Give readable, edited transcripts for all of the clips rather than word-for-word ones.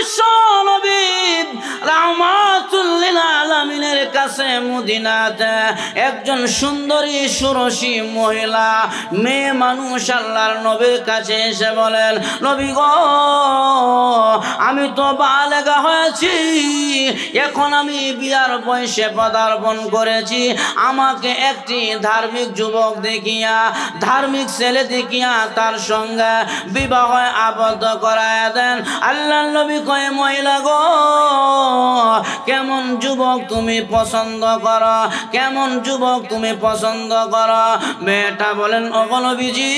বিশ্ব নবী রাহমাতুল লিল আলামিনের কাছে মদিনাতে একজন সুন্দরী সুরসী মহিলা মেয়ে মানুষ আল্লাহর নবীর কাছে এসে বলেন, নবী গো, আমি তো বালেগা হয়েছি, এখন আমি বিয়ার বয়সে পদার্পণ করেছি, আমাকে একটি ধার্মিক যুবক দেখিয়া, ধার্মিক ছেলে দেখিয়া তার সঙ্গে বিবাহ আবদ্ধ করায় দেন। আল্লাহর নবী কয়, মহিলা গো, কেমন যুবক তুমি পছন্দ করো, কেমন যুবক তুমি পছন্দ করো? মেয়েটা বলেন, ওগো নবীজি,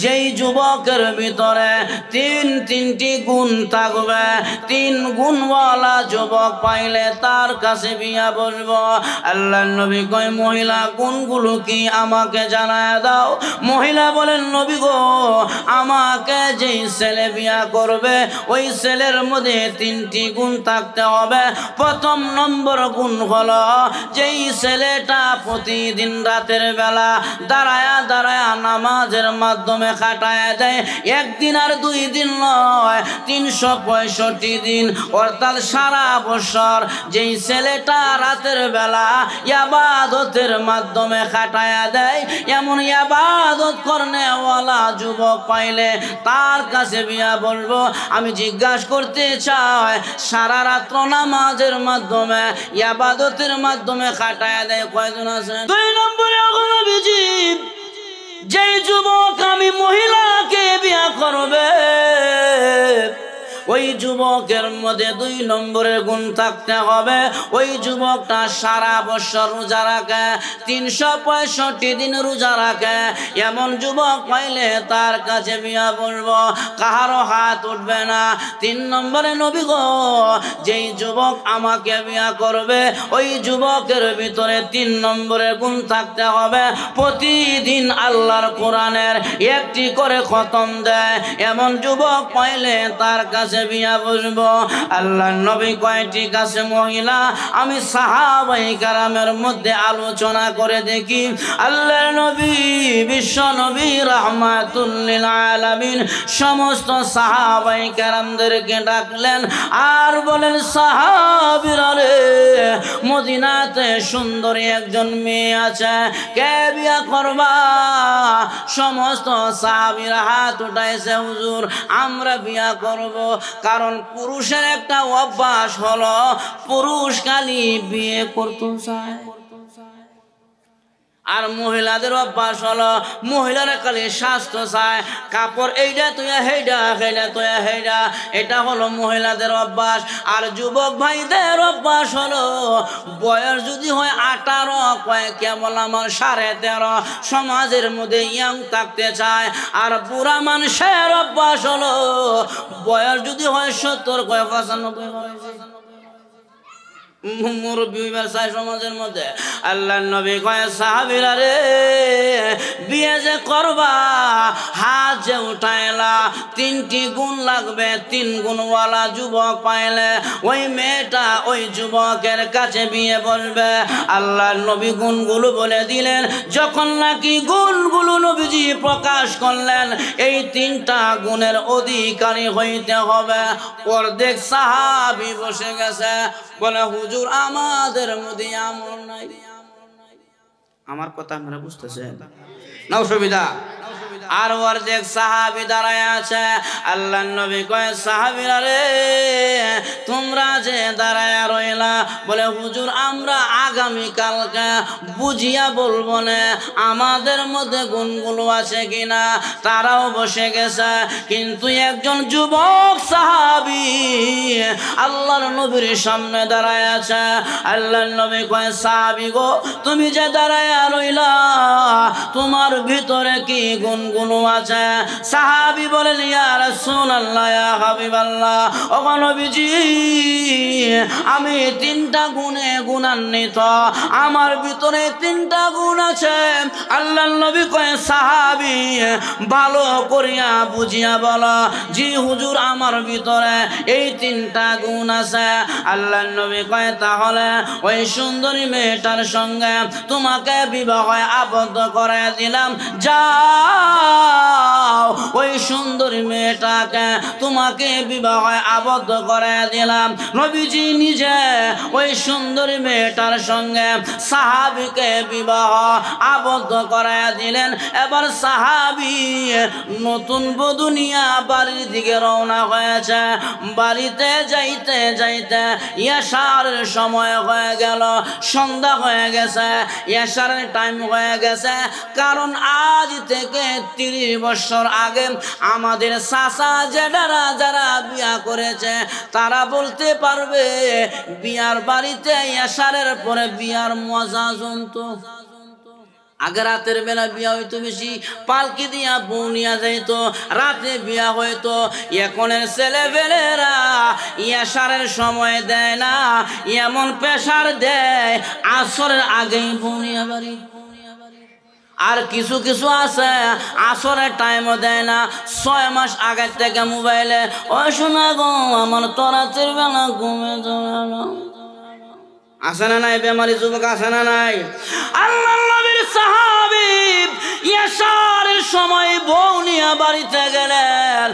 যেই যুবকের ভিতরে তিনটি গুণ থাকবে, 3 গুণওয়ালা যুবক পাইলে তার কাছে বিয়া বসবো। আল্লাহর নবী কয়, মহিলা গুণগুলো কি আমাকে জানায় দাও। মহিলা বলেন, নবী গো, আমাকে যেই ছেলে বিয়া করবে ওই ছেলের মধ্যে 3টি গুণ থাকতে হবে। প্রথম নম্বর গুণ হলো, যেই ছেলেটা প্রতিদিন রাতের বেলা দাঁড়ায়া দাঁড়ায়া নামাজের মাধ্যমে কাটায় দেয়, 1 দিন আর 2 দিন নয়, 365 দিন, অর্থাৎ সারা বছর যেই ছেলেটা রাতের বেলা ইবাদতের মাধ্যমে কাটায়া দেয়, এমন ইবাদত করনেওয়ালা যুবক পাইলে তার কাছে বিয়া বলবো। আমি জিজ্ঞাসা করতে চাই, সারা রাত্র নামাজের মাধ্যমে ইবাদতের মাধ্যমে কাটায়া দেয় কয়জন আছে? 2 নম্বরে নবীজি, যেই যুবক আমি মহিলাকে বিয়া করবে ওই যুবকের মধ্যে 2 নম্বরের গুণ থাকতে হবে, ওই যুবকটা সারা বছর রোজা রাখে, 365 দিন রোজা রাখে। এমন যুবক পাইলে তার কাছে বিয়া বলবো, কাহারও হাত উঠবে না। 3 নম্বরে নবী গো, যেই যুবক আমাকে বিয়া করবে ওই যুবকের ভিতরে 3 নম্বরের গুণ থাকতে হবে, প্রতিদিন আল্লাহর কোরআনের 1টি করে খতম দেয়। এমন যুবক পাইলে তার কাছে বিয়া বসবো। আল্লাহর নবী কয়, ঠিক আছে মহিলা, আমি সাহাবায়ে কেরামের মধ্যে আলোচনা করে দেখি। আল্লাহর নবী বিশ্ব নবী রাহমাতুল লিল আলামিন সমস্ত সাহাবায়ে কেরামদেরকে ডাকলেন আর বলেন, সাহাবীরা রে, মদিনাতে সুন্দরী একজন মেয়ে আছে, কে বিয়া করবা? সমস্ত সাহাবীরা হাত উঠাইছে, হুজুর আমরা বিয়া করব। কারণ পুরুষের একটা অভ্যাস হলো, পুরুষ খালি বিয়ে করতে চায়, আর মহিলাদের অভ্যাস হলো মহিলারা খালি স্বাস্থ্য চায়, কাপড় এইটা তুইয়া হেইডা, হেইডা তুইয়া হেইডা, এটা হলো মহিলাদের অভ্যাস। আর যুবক ভাইদের অভ্যাস হলো, বয়স যদি হয় 18, কয় কেবল আমার 13.5, সমাজের মধ্যে ইয়াং থাকতে চায়। আর বুড়া মানুষের অভ্যাস হলো, বয়স যদি হয় 70, কয় 95, মুরব্বী হইবার চাই সমাজের মধ্যে। আল্লাহর নবী কয়, সাহাবীরা রে, বিয়ে যে করবা, হাত যে উঠাইলা, 3টি গুণ লাগবে, 3 গুণওয়ালা যুবক পাইলে ওই মেয়েটা ওই যুবকের কাছে বিয়ে বসবে। আল্লাহর নবী গুণগুলো বলে দিলেন। যখন নাকি গুণগুলো নবীজি প্রকাশ করলেন, এই 3টা গুণের অধিকারী হইতে হবে। অর্ধেক সাহাবী বসে গেছে, বলে, হুজুর আমাদের মধ্যে আমল নাই। আমার কথা আপনারা বুঝতেছেন না? অসুবিধা। আর অর্ধেক সাহাবী দাঁড়ায় আছে। আল্লাহর নবী কয়, সাহাবীরা রে, তোমরা যে দাঁড়ায় রইলা, বলে হুজুর আমরা আগামী কালকে বুঝিয়া বলবো না আমাদের মধ্যে গুণগুলো আছে কিনা। তারাও বসে গেছে, কিন্তু একজন যুবক সাহাবী আল্লাহর নবীর সামনে দাঁড়ায় আছে। আল্লাহর নবী কয়, সাহাবী গো, তুমি যে দাঁড়ায় রইলা, তোমার ভিতরে কি গুণগুলো আছে? সাহাবী বলেন, ইয়া রাসূলুল্লাহ, ইয়া হাবিবাল্লাহ, ও নবীজি, আমি 3টা গুণে গুণান্বিত, আমার ভিতরে 3টা গুণ আছে। আল্লাহর নবী কয়, সাহাবী ভালো করিয়া বুঝিয়া বলো। জি হুজুর, আমার ভিতরে এই 3টা গুণ আছে। আল্লাহর নবী কয়, তাহলে ওই সুন্দরী মেয়েটার সঙ্গে তোমাকে বিবাহ আবদ্ধ করে দিলাম, যাও যাও ওই সুন্দরী মেয়েটাকে তোমাকে বিবাহে আবদ্ধ করে দিলাম। নবীজি নিজে ওই সুন্দরী মেয়েটার সঙ্গে সাহাবীকে বিবাহ আবদ্ধ করে দিলেন। এবার সাহাবী নতুন বধূ নিয়ে বাড়ির দিকে রওনা হয়েছে। বাড়িতে যাইতে যাইতে এশারের সময় হয়ে গেল, সন্ধ্যা হয়ে গেছে, এশারের টাইম হয়ে গেছে। কারণ আজ থেকে 30 বছর আগে আমাদের চাচা জেঠারা যারা বিয়া করেছে তারা বলতে পারবে বিয়ার বাড়িতে এশারের পরে বিয়ার মজা জমতো। আগে রাতের বেলা বিয়া হইতো বেশি, পালকি দিয়া বউ নিয়া যাইতো, রাতে বিয়া হইতো। এখনের ছেলে ফেলেরা এশারের সময় দেয় না, এমন প্রেসার দেয় আসরের আগেই বউ নিয়া বাড়ি। আর কিছু কিছু আছে আসরের টাইমও দেয় না, 6 মাস আগের থেকে মোবাইলে ও শোনা গো আমার তো রাতের বেলা ঘুমে যাবে না। আছে না নাই বেমারি যুবক, আছে না নাই? আল্লাহ নবীর সাহাবী এশারের সময় বউ নিয়ে বাড়িতে গেলেন।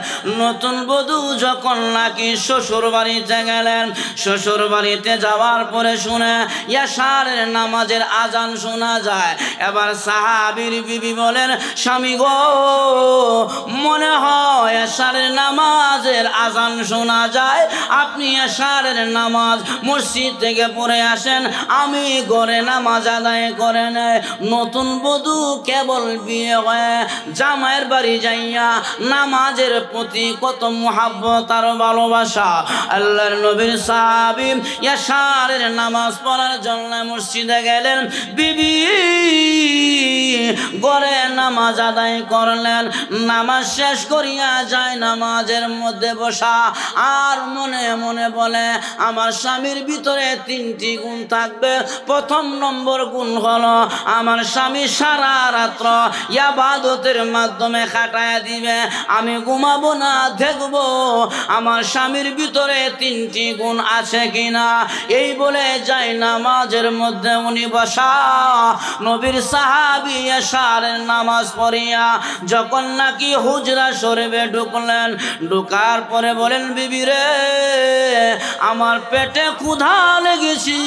নতুন বধূ যখন নাকি শ্বশুর বাড়িতে গেলেন, শ্বশুর বাড়িতে যাওয়ার পরে শুনে এশারের নামাজের আজান শোনা যায়। এবার সাহাবীর বিবি বলেন, স্বামী গো মনে হয় এশারের নামাজের আজান শোনা যায়, আপনি এশারের নামাজ মসজিদ থেকে পড়ে আসেন, আমি ঘরে নামাজ আদায় করে নেয়। নতুন বধূ কেবল বিয়ে হয়ে জামাইয়ের বাড়ি যাইয়া নামাজের প্রতি কত মুহাব্বত আর ভালোবাসা। আল্লাহর নবীর সাহাবী এশারের নামাজ পড়ার জন্য মসজিদে গেলেন। বিবি ঘরে নামাজ আদায় করলেন। নামাজ শেষ করিয়া যায় নামাজের মধ্যে বসা আর মনে মনে বলে আমার স্বামীর ভিতরে 3টি গুণ থাকবে। প্রথম নম্বর গুণ হলো আমার স্বামী সারা রাত্র ইবাদতের মাধ্যমে কাটায় দিবে, আমি ঘুমাবো না, দেখবো আমার স্বামীর ভিতরে 3টি গুণ আছে কিনা। এই বলে যায় নামাজের মধ্যে উনি বসা। নবীর সাহাবী এশারের নামাজ পড়িয়া যখন নাকি হুজরা শরীফে ঢুকলেন, ঢুকার পরে বলেন বিবি রে আমার পেটে ক্ষুধা লেগেছি,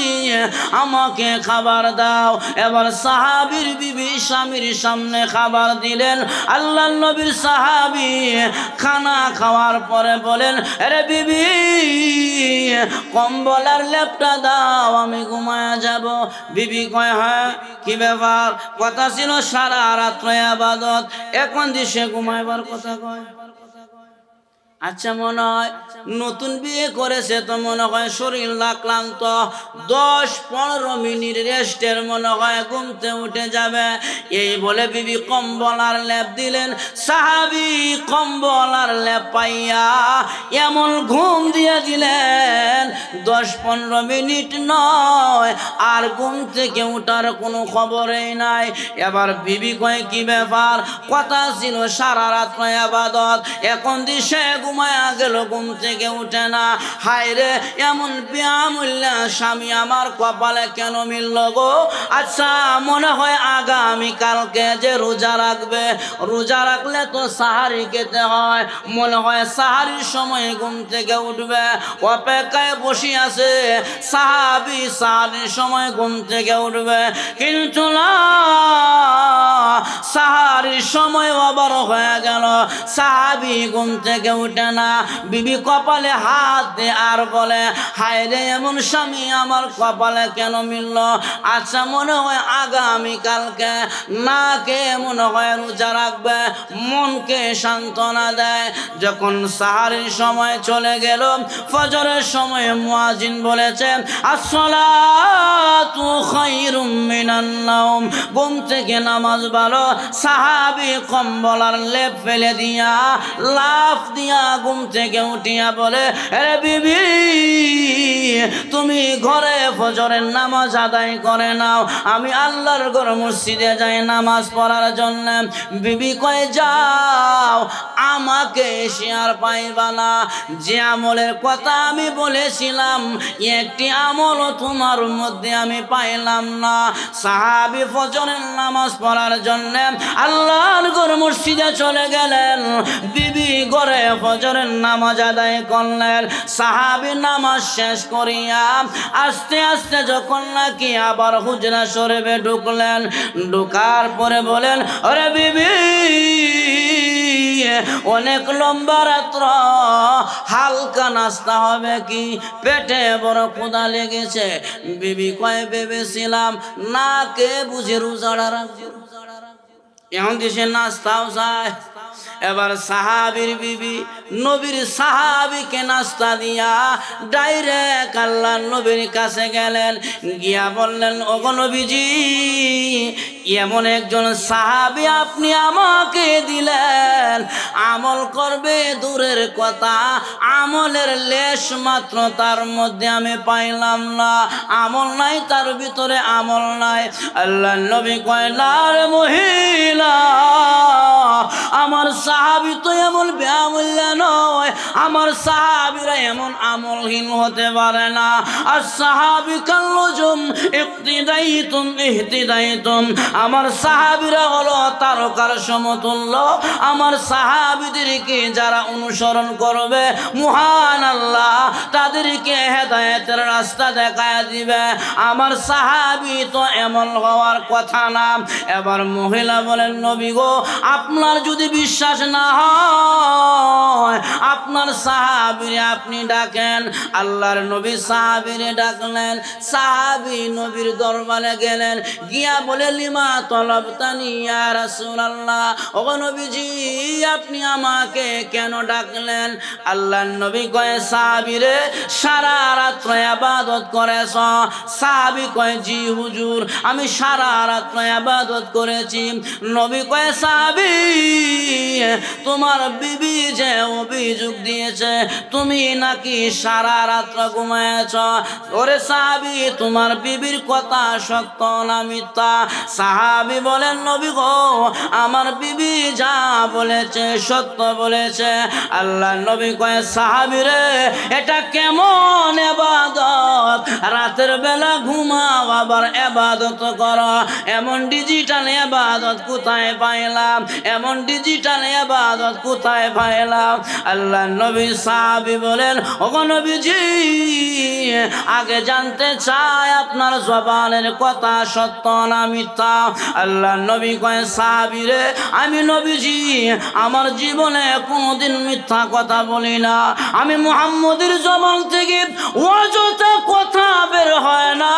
আমাকে খাবার দাও। এবার সাহাবীর বিবি স্বামীর সামনে খাবার দিলেন। আল্লাহ নবীর সাহাবী খানা খাওয়ার পরে বলেন, আরে বিবি কম্বল আর লেপটা দাও, আমি ঘুমায়া যাব। বিবি কয় হ্যাঁ কি ব্যাপার? কথা ছিল সারা রাত্র ইবাদত, এখন দিশে ঘুমাইবার কথা কয়। আচ্ছা মনে হয় নতুন বিয়ে করেছে তো মনে হয় শরীর ক্লান্ত, 10-15 মিনিট রেস্টের মনে হয় ঘুমতে উঠে যাবে। এই বলে বিবি কম্বল আর লেপ দিলেন। সাহাবী কম্বল আর লেপ পাইয়া এমন ঘুম দিয়ে দিলেন 10-15 মিনিট নয়, আর ঘুম থেকে উঠার কোনো খবরই নাই। এবার বিবি কয় কি ব্যাপার? কথা ছিল সারা রাত ইবাদত, এখন দিশে ঘুমায়া গেল, ঘুম থেকে উঠে না। হায় রে এমন বিয়ামুল্লাহ স্বামী আমার কপালে কেন মিলল গো? আচ্ছা মনে হয় আগামী কালকে যে রোজা রাখবে, রোজা রাখলে তো সাহারি খেতে হয়, মনে হয় সাহারির সময় ঘুম থেকে উঠবে, অপেক্ষায় বসে আছে সাহাবী সাহারির সময় ঘুম থেকে উঠবে। কিন্তু না, সাহারির সময় আবার হয়ে গেল, সাহাবী ঘুম থেকে উঠে না। বিবি কপালে হাত দে আর বলে হায় রে এমন স্বামী আমার কপালে কেন মিলল? আচ্ছা মনে হয় আগামী কালকে না কে মনে হয় রোজা রাখবে, মনকে সান্ত্বনা দেয়। যখন সাহারির সময় চলে গেল, ফজরের সময় মুয়াজ্জিন বলেছে আসসালাতু খায়রুম মিনান নাওম, ঘুম থেকে নামাজ ভালো। সাহাবী কম্বল আর লেপ ফেলে দিয়া লাফ দিয়া ঘুম থেকে উঠিয়া বলে, আরে বিবি তুমি ঘরে ফজরের নামাজ আদায় করে নাও, আমি আল্লাহর ঘর মসজিদে যাই নামাজ পড়ার জন্য। বিবি কয় যাও, আমাকে এসে আর পাইবা না। যে আমলের কথা আমি বলেছিলাম একটি আমলও তোমার মধ্যে আমি পাইলাম না। সাহাবী ফজরের নামাজ পড়ার জন্য আল্লাহর ঘর মসজিদে চলে গেলেন। বিবি ঘরে ফজরের নামাজ আদায় করলেন। সাহাবী নামাজ শেষ করিয়া আস্তে আস্তে যখন নাকি আবার হুজরা শরীফে ঢুকলেন, ঢুকার পরে বলেন, আরে বিবি অনেক লম্বা রাত্র, হালকা নাস্তা হবে কি? পেটে বড় ক্ষুধা লেগেছে। বিবি কয় ভেবেছিলাম না কে বুঝে রোজাড়া রাখছে, এখন দেশে নাস্তাও যায়। এবার সাহাবীর বিবি নবীর সাহাবীকে নাস্তা দিয়া ডাইরেক্ট আল্লাহ নবীর কাছে গেলেন, গিয়া বললেন, ওগো নবীজি এমন একজন সাহাবী আপনি আমাকে দিলেন, আমল করবে দূরের কথা, আমলের লেশ মাত্র তার মধ্যে আমি পাইলাম না। আমল নাই, তার ভিতরে আমল নাই। আল্লাহ নবী কয়, না রে মহিলা, আমার সাহাবী তো এমন বেআমূল্য নয়, আমার সাহাবীরা এমন আমলহীন হতে পারে না। আর সাহাবী কাল্লুজুম ইক্তিদাইতুম ইহতিদাইতুম, আমার সাহাবীরা হলো তারকার সমতুল্য। আমার সাহাবীদেরকে যারা অনুসরণ করবে মহান আল্লাহ তাদেরকে হেদায়েতের রাস্তা দেখায় দিবে। আমার সাহাবী তো এমন হওয়ার কথা না। এবার মহিলা বলেন, নবী গো আপনার যদি বিশ্বাস না হয় আপনার সাহাবীরে আপনি ডাকেন। আল্লাহর নবী সাহাবীরে ডাকলেন। সাহাবী নবীর দরবারে গেলেন, গিয়া বলে, লিমা তলবতানি ইয়া রাসূলুল্লাহ, ওগো নবীজি আপনি আমাকে কেন ডাকলেন? আল্লাহর নবী কয়, সাহাবীরে সারা রাত ইবাদত করেছ? সাহাবী কয়, জি হুজুর আমি সারা রাত ইবাদত করেছি। নবী কয়, সাহাবী তোমার বিবি যে অভিযোগ দিয়েছে তুমি নাকি সারা রাত ঘুমায়েছ, ওরে সাহাবী তোমার বিবির কথা সত্য না মিথ্যা? সাহাবী বলেন, নবী গো আমার বিবি যা বলেছে সত্য বলেছে। আল্লাহ নবী কয়, সাহাবী রে এটা কেমন ইবাদত, রাতের বেলা ঘুমাও আবার ইবাদত করো, এমন ডিজিটাল ইবাদত কোথায় পাইলাম, এমন ডিজিটাল ইবাদত কোথায় পাইলাম? আল্লাহ নবী সাহাবী বলেন, ওগো নবীজি আগে জানতে চাই আপনার জবানের কথা সত্য না মিথ্যা? আল্লাহ নবী কয়, সাহাবী রে আমি নবীজি আমার জীবনে কোনোদিন মিথ্যা কথা বলি না। আমি মুহাম্মদের জবান থেকে অযথা কথা বের হয় না।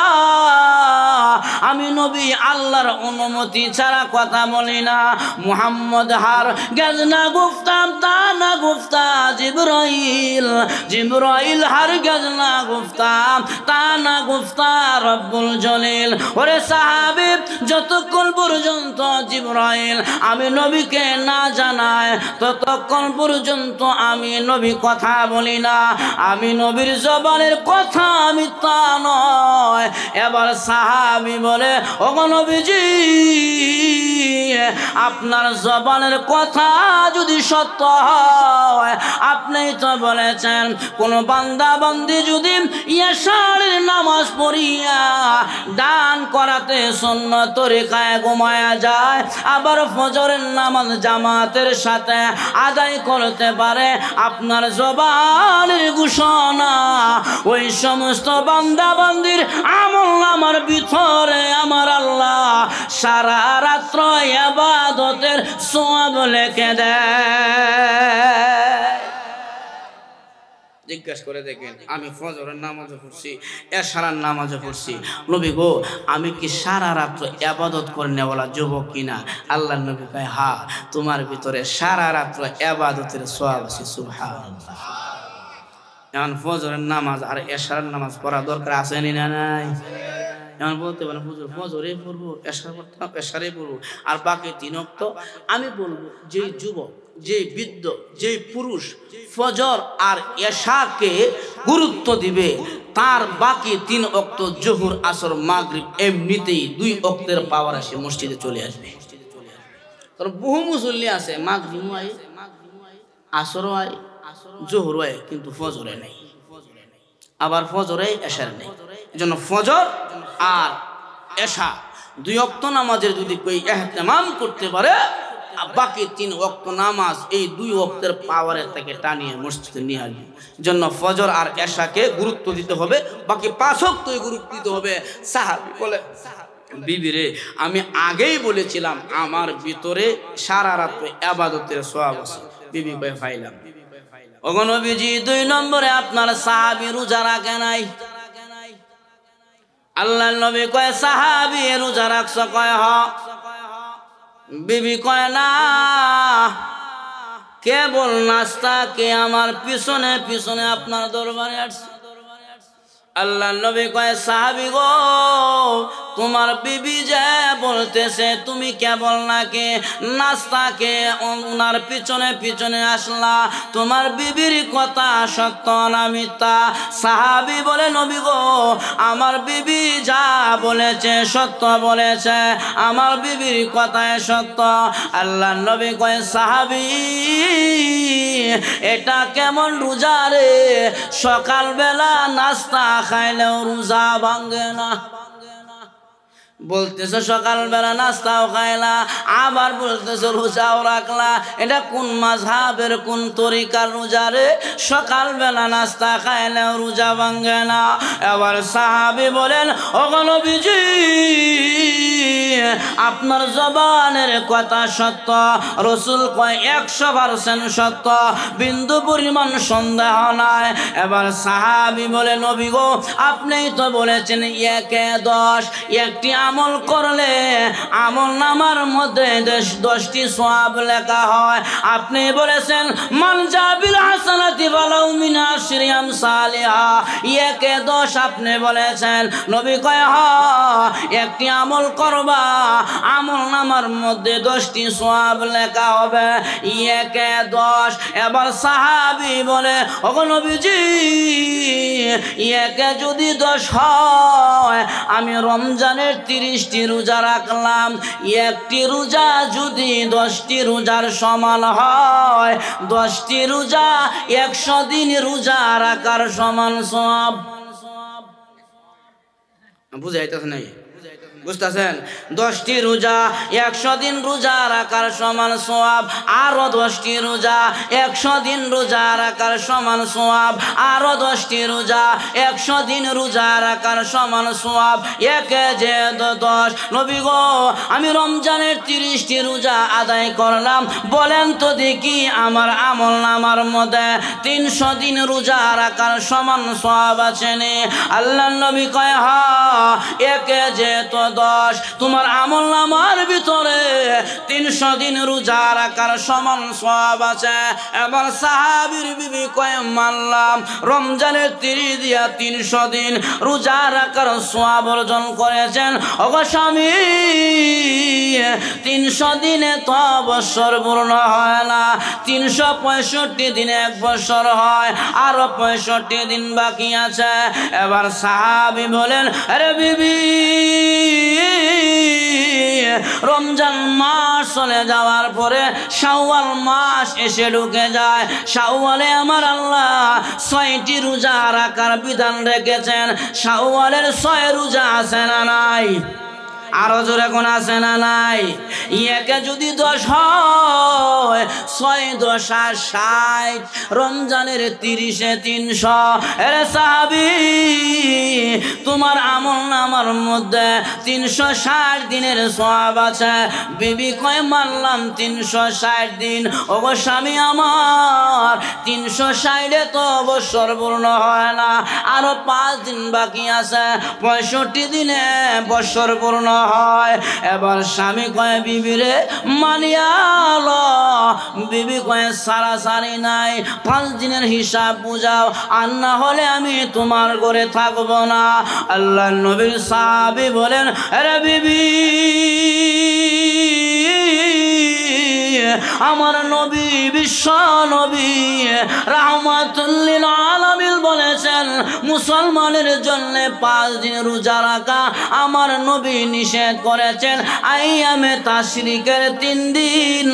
আমি নবী আল্লাহর অনুমতি ছাড়া কথা বলি না। মুহাম্মদ হার গজনা গুফতাম তা না গুফতা জিবরাইল, জিবরাইল হার গজনা গুফতাম তা না গুফতা রব্বুল জলিল। ওরে সাহাবী যতক্ষণ পর্যন্ত জিবরাইল আমি নবীকে না জানায় ততক্ষণ পর্যন্ত আমি নবী কথা বলি না। আমি নবীর জবানের কথা মিথ্যা নয়। এবার সাহাবী বলে, ওগো নবীজি আপনার জবানের কথা যদি সত্য হয় আপনিই তো বলেছেন কোন বান্দা বান্দি যদি ইশারের নামাজ পড়িয়া দান করাতে সুন্নাত তরিকায় ঘুমায়া যায় আবার ফজরের নামাজ জামাতের সাথে আদায় করতে পারে, আপনার জবানের ঘোষণা ওই সমস্ত বান্দা বান্দির আমল আমার ভিতরে আমার আল্লাহ সারা রাত্র ইবাদতের সওয়াব লিখে দেয়। জিজ্ঞাসা করে দেখেন, আমি ফজরের নামাজও পড়ছি, এশারার নামাজও পড়ছি, নবী গো আমি কি সারা রাত্র ইবাদত করে নেওয়ালা যুবক কিনা? আল্লাহ নবী কয়, হ্যাঁ তোমার ভিতরে সারা রাত্র ইবাদতের সওয়াব আছে। সুবহানাল্লাহ। এখন ফজরের নামাজ আর এশারার নামাজ পড়া দরকার আছে না নাই? এমন বলতে পারেন হুজুর ফজরে পড়বো, এশার পড়তাম এশারে পড়বো, আর বাকি 3 ওয়াক্ত আমি বলবো যে যুবক যে বৃদ্ধ যে পুরুষ ফজর আর এশাকে গুরুত্ব দিবে তার বাকি 3 ওয়াক্ত জোহর আসর মাগরিব এমনিতেই 2 ওয়াক্তের পাওয়ার আসে মসজিদে চলে আসবে। কারণ বহু মুসল্লি আছে মাগরিব আয় আসর আয় জোহর আয় কিন্তু ফজরে নাই, আবার ফজরে এশার নেই। এজন্য ফজর আর এশা 2 ওয়াক্ত নামাজের যদি কেউ ইহতিমাম করতে পারে বাকি 3 ওয়াক্ত নামাজ এই 2 ওয়াক্তের পাওয়ারে তাকে টানিয়ে মসজিদে নিয়ে আসবে। জন্য ফজর আর এশাকে গুরুত্ব দিতে হবে, বাকি 5 ওয়াক্তই গুরুত্ব দিতে হবে। সাহাবী বলে বিবিরে আমি আগেই বলেছিলাম আমার ভিতরে সারা রাত ইবাদতের সওয়াব আছে। বিবি কয় ফাইলাম। ওগো নবীজি 2 নম্বরে আপনার সাহাবী রোজা রাখে নাই। আল্লাহর নবী কয় সাহাবী রোজা রাখছ? কয় হ। বিবি কয় না, কেবল নাস্তা কে আমার পিছনে পিছনে আপনার দরবারে আসছে। আল্লাহর নবী কয় সাহাবী গো তোমার বিবি যে বলতেছে তুমি কেবল নাকি নাস্তাকে ওনার পিছনে পিছনে আসলা, তোমার বিবির কথা সত্য না মিথ্যা? সাহাবী বলে নবী গো আমার বিবি যা বলেছে সত্য বলেছে, আমার বিবির কথায় সত্য। আল্লাহর নবী কয় সাহাবী এটা কেমন রোজা রে, সকালবেলা নাস্তা খাইলেও রোজা ভাঙে না। বলতেছে সকালবেলা নাস্তাও খাইলা, আবার বলতেছে রোজাও রাখলা, এটা কোন মাযহাবের কোন তরিকার রোজা রে? সকালবেলা নাস্তা খাইলেও রোজা ভাঙে না। এবার সাহাবী বলেন ওগো নবীজি আপনার জবানের কথা সত্য। রাসূল কয় 100% সত্য, বিন্দু পরিমাণ সন্দেহ নাই। এবার সাহাবী বলে নবী গো আপনিই তো বলেছেন 1-10 একটি আমল করলে আমল নামার মধ্যে 10টি সওয়াব লেখা হয়। আপনি বলেছেন মান জাবিল হাসানাতি ফালাউ মিন আশরি আমসালিহা, 1-10 আপনি বলেছেন। নবী কয় হ একটি আমল করবা আমল নামার মধ্যে 10টি সওয়াব লেখা হবে 1-10। এবার সাহাবী বলে ওগো নবীজি 1 যদি 10 হয় আমি রমজানের 30টি রোজা রাখলাম, একটি রোজা যদি 10টি রোজার সমান হয় 10টি রোজা 100 দিন রোজা রাখার সমান সওয়াব। বুঝাইতেছ নাই? বুঝতেছেন? 10টি রোজা 100 দিন রোজা রাখার সমান সওয়াব, আরো 10টি রোজা 100 দিন রোজা রাখার সমান সওয়াব, আরো 10টি রোজা 100 দিন রোজা রাখার সমান সওয়াব। 1-10 নবী গো আমি রমজানের 30টি রোজা আদায় করলাম, বলেন তো দেখি আমার আমল নামার মধ্যে 300 দিন রোজা রাখার সমান সওয়াব আছে নি? আল্লাহর নবী কয় হ্যাঁ 1-10 তোমার আমল নামার ভিতরে 300 দিন রোজা রাখার সমান সওয়াব আছে। এবার সাহাবীর বিবি কয় মানলাম রমজানের 30 দিয়া 300 দিন রোজা রাখার সওয়াব অর্জন করেছেন। ওগো স্বামী 300 দিনে তো বছর পূর্ণ হয় না, 365 দিনে 1 বছর হয়, আরো 65 দিন বাকি আছে। এবার সাহাবী বলেন আরে বিবি রমজান মাস চলে যাওয়ার পরে শাওয়াল মাস এসে ঢুকে যায়। শাওয়ালে আমার আল্লাহ 6টি রোজা রাখার বিধান রেখেছেন। শাওয়ালের 6 রোজা আছে না নাই? আরো জোরে কোন আছে না নাই? 1 যদি 10 হয় 6-10-60, রমজানের 30-এ 300। এরে সাহাবী তোমার আমল নামার মধ্যে 360 দিনের সওয়াব আছে। বিবি কয় মানলাম 360 দিন। ওগো স্বামী আমার 360-এ তো বছর পূর্ণ হয় না, আরো 5 দিন বাকি আছে, 65 দিনে বছর পূর্ণ হয়। এবার স্বামী কয় বিবি রে মানিয়াল, বিবি কয় সারাসারি নাই, 5 দিনের হিসাব বুঝাও, আর না হলে আমি তোমার ঘরে থাকবো না। আল্লাহর নবীর সাহাবী বলেন আরে বিবি আমার নবী বিশ্ব নবী রাহমাতুল লিল আলামিন বলেছেন মুসলমানের জন্য 5 দিন রোজা রাখা আমার নবী নিষেধ করেছেন। আইয়ামে তাশরিকের 3 দিন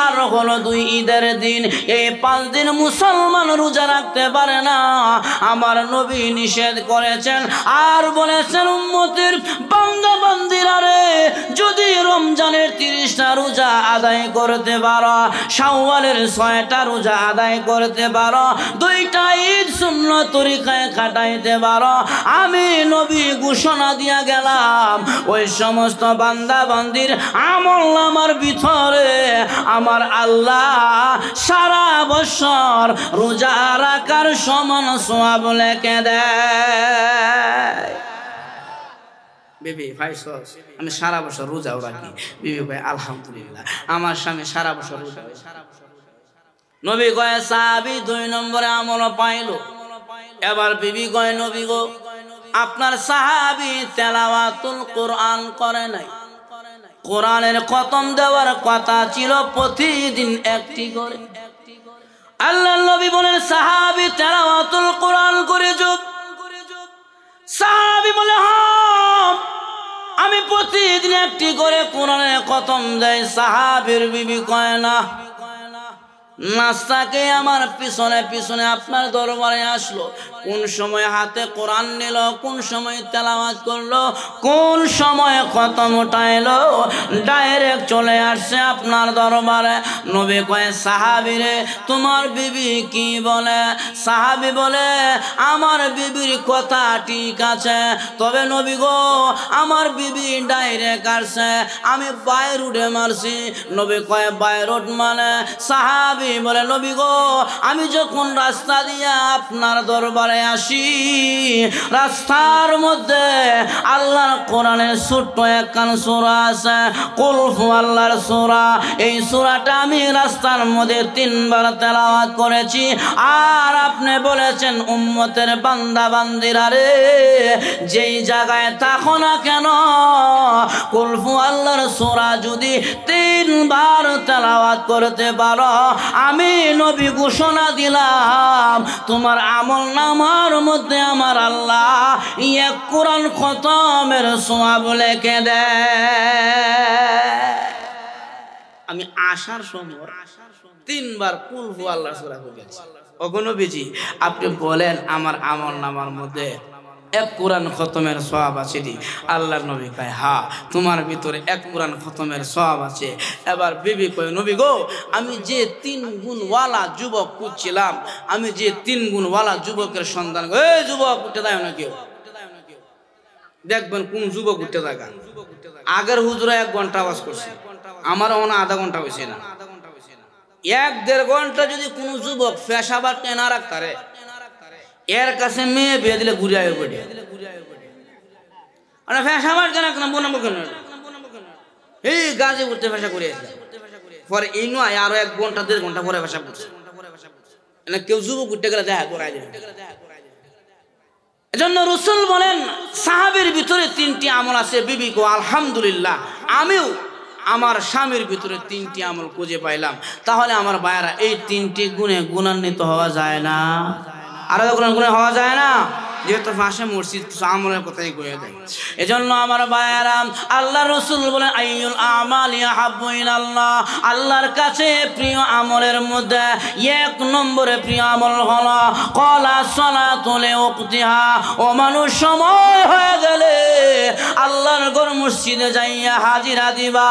আর হলো 2 ঈদের দিন, এই 5 দিন মুসলমান রোজা রাখতে পারে না, আমার নবী নিষেধ করেছেন। আর বলেছেন উম্মতের বান্দা বান্দিরা রে, যদি রমজানের 30টা রোজা আদায় করতে পারো, শাওয়ালের 6টা রোজা আদায় করতে পারো, 2টা ঈদ সুন্নাত তরিকায় কাটাইতে পারো, আমি নবী ঘোষণা দিয়া গেলাম ওই সমস্ত বান্দা বান্দির আমল নামার ভিতরে আমার আল্লাহ সারা বছর রোজা রাখার সমান সওয়াব লিখে দেয়। বিবি ভাই আমি সারা বছর রোজাও রাখি। বিবি ভাই আলহামদুলিল্লাহ আমার স্বামী সারা বছর রোজা। নবী কয় সাহাবী 2 নম্বরে আমল পাইলো। এবার বিবি কয় নবী গো আপনার সাহাবী তেলাওয়াতুল কোরআন করে নাই, কোরআনের খতম দেওয়ার কথা ছিল প্রতিদিন একটি করে। আল্লাহর নবী বলেন সাহাবী তেলাওয়াতুল কোরআন করে যোগ। সাহাবী বলে হ্যাঁ আমি প্রতিদিন একটি করে কোরআনের খতম দেয়। সাহাবীর বিবি কয় না, নাস্তাকে আমার পিছনে পিছনে আপনার দরবারে আসলো, কোন সময় হাতে কোরআন নিল, কোন সময় তেলাওয়াত করলো, কোন সময় খতম উঠাইলো, ডাইরেক্ট চলে আসছে আপনার দরবারে। নবী কয় সাহাবী রে তোমার বিবি কি বলে? সাহাবী বলে আমার বিবির কথা ঠিক আছে, তবে নবী গো আমার বিবি ডাইরেক্ট আসছে, আমি বাই রুটে মারছি। নবী কয় বাই রুট মানে? সাহাবী বলে নবী গো আমি যখন রাস্তা দিয়া আপনার দরবারে আসি, রাস্তার মধ্যে আল্লাহর কোরআনের ছোট্ট একখান সূরা আছে, কুল হু আল্লাহর সূরা, এই সূরাটা আমি রাস্তার মধ্যে 3 বার তেলাওয়াত করেছি। আর আপনি বলেছেন উম্মতের বান্দা বান্দিরা রে যেই জায়গায় থাকো না কেন কুল হু আল্লাহর সূরা যদি 3 বার তেলাওয়াত করতে পারো, আমি নবী ঘোষণা দিলাম তোমার আমল নামার মধ্যে আমার আল্লাহ এক কোরআন খতমের সওয়াব লিখে দেয়। আমি আসার সময় 3 বার কুল হু আল্লাহর সূরা পড়েছি। ওগো নবীজি আপনি বলেন আমার আমল নামার মধ্যে 1 কোরআন খতমের সওয়াব আছে? আল্লাহর নবী কয় হ্যাঁ তোমার ভিতরে 1 কোরআন খতমের সওয়াব আছে। এবার বিবি কয় নবী গো আমি যে 3 গুণওয়ালা যুবক খুঁজছিলাম, আমি যে 3 গুণওয়ালা যুবকের সন্ধান, এই যুবক উঠে দেয় না কেউ, দেখবেন কোন যুবক উঠে থাকা। আগের হুজুরা 1 ঘন্টা আওয়াজ করছে, আমারও না আধা ঘন্টা হয়েছে না। 1-1.5 ঘন্টা যদি কোন যুবক পেশাবার টেনা রাখতারে, এর কাছে মেয়ে বিয়ে দিলে ঘুরে আয় পড়ে পেশাবার কেন বোনাবো কেন এই গাছে উঠতে পেশা করে পরে এই নয় আরো 1 ঘন্টা 1.5 ঘন্টা পরে পেশা করছে। কেউ যুবক উঠতে গেলে দেখা করাই যাবে। এজন্য রাসূল বলেন সাহাবীর ভিতরে 3টি আমল আছে। বিবি কো আলহামদুলিল্লাহ আমিও আমার স্বামীর ভিতরে 3টি আমল খুঁজে পাইলাম। তাহলে আমার ভাইয়েরা এই 3টি গুণে গুণান্বিত হওয়া যায় না? আরো গুণে হওয়া যায় না? যেহেতু পাশে মসজিদ আমলের কথাই কয়ে দেয়। এজন্য আমার ভাইয়েরা আল্লাহ রাসূল বলেন আইয়ুল আমালি আহাব্বু ইলাল্লাহ, আল্লাহর কাছে প্রিয় আমলের মধ্যে 1 নম্বরে প্রিয় আমল হলো ক্বালা সালাতু লিওয়াক্তিহা। ও মানুষ সময় হয়ে গেলে আল্লাহর ঘর মসজিদে যাইয়া হাজিরা দিবা,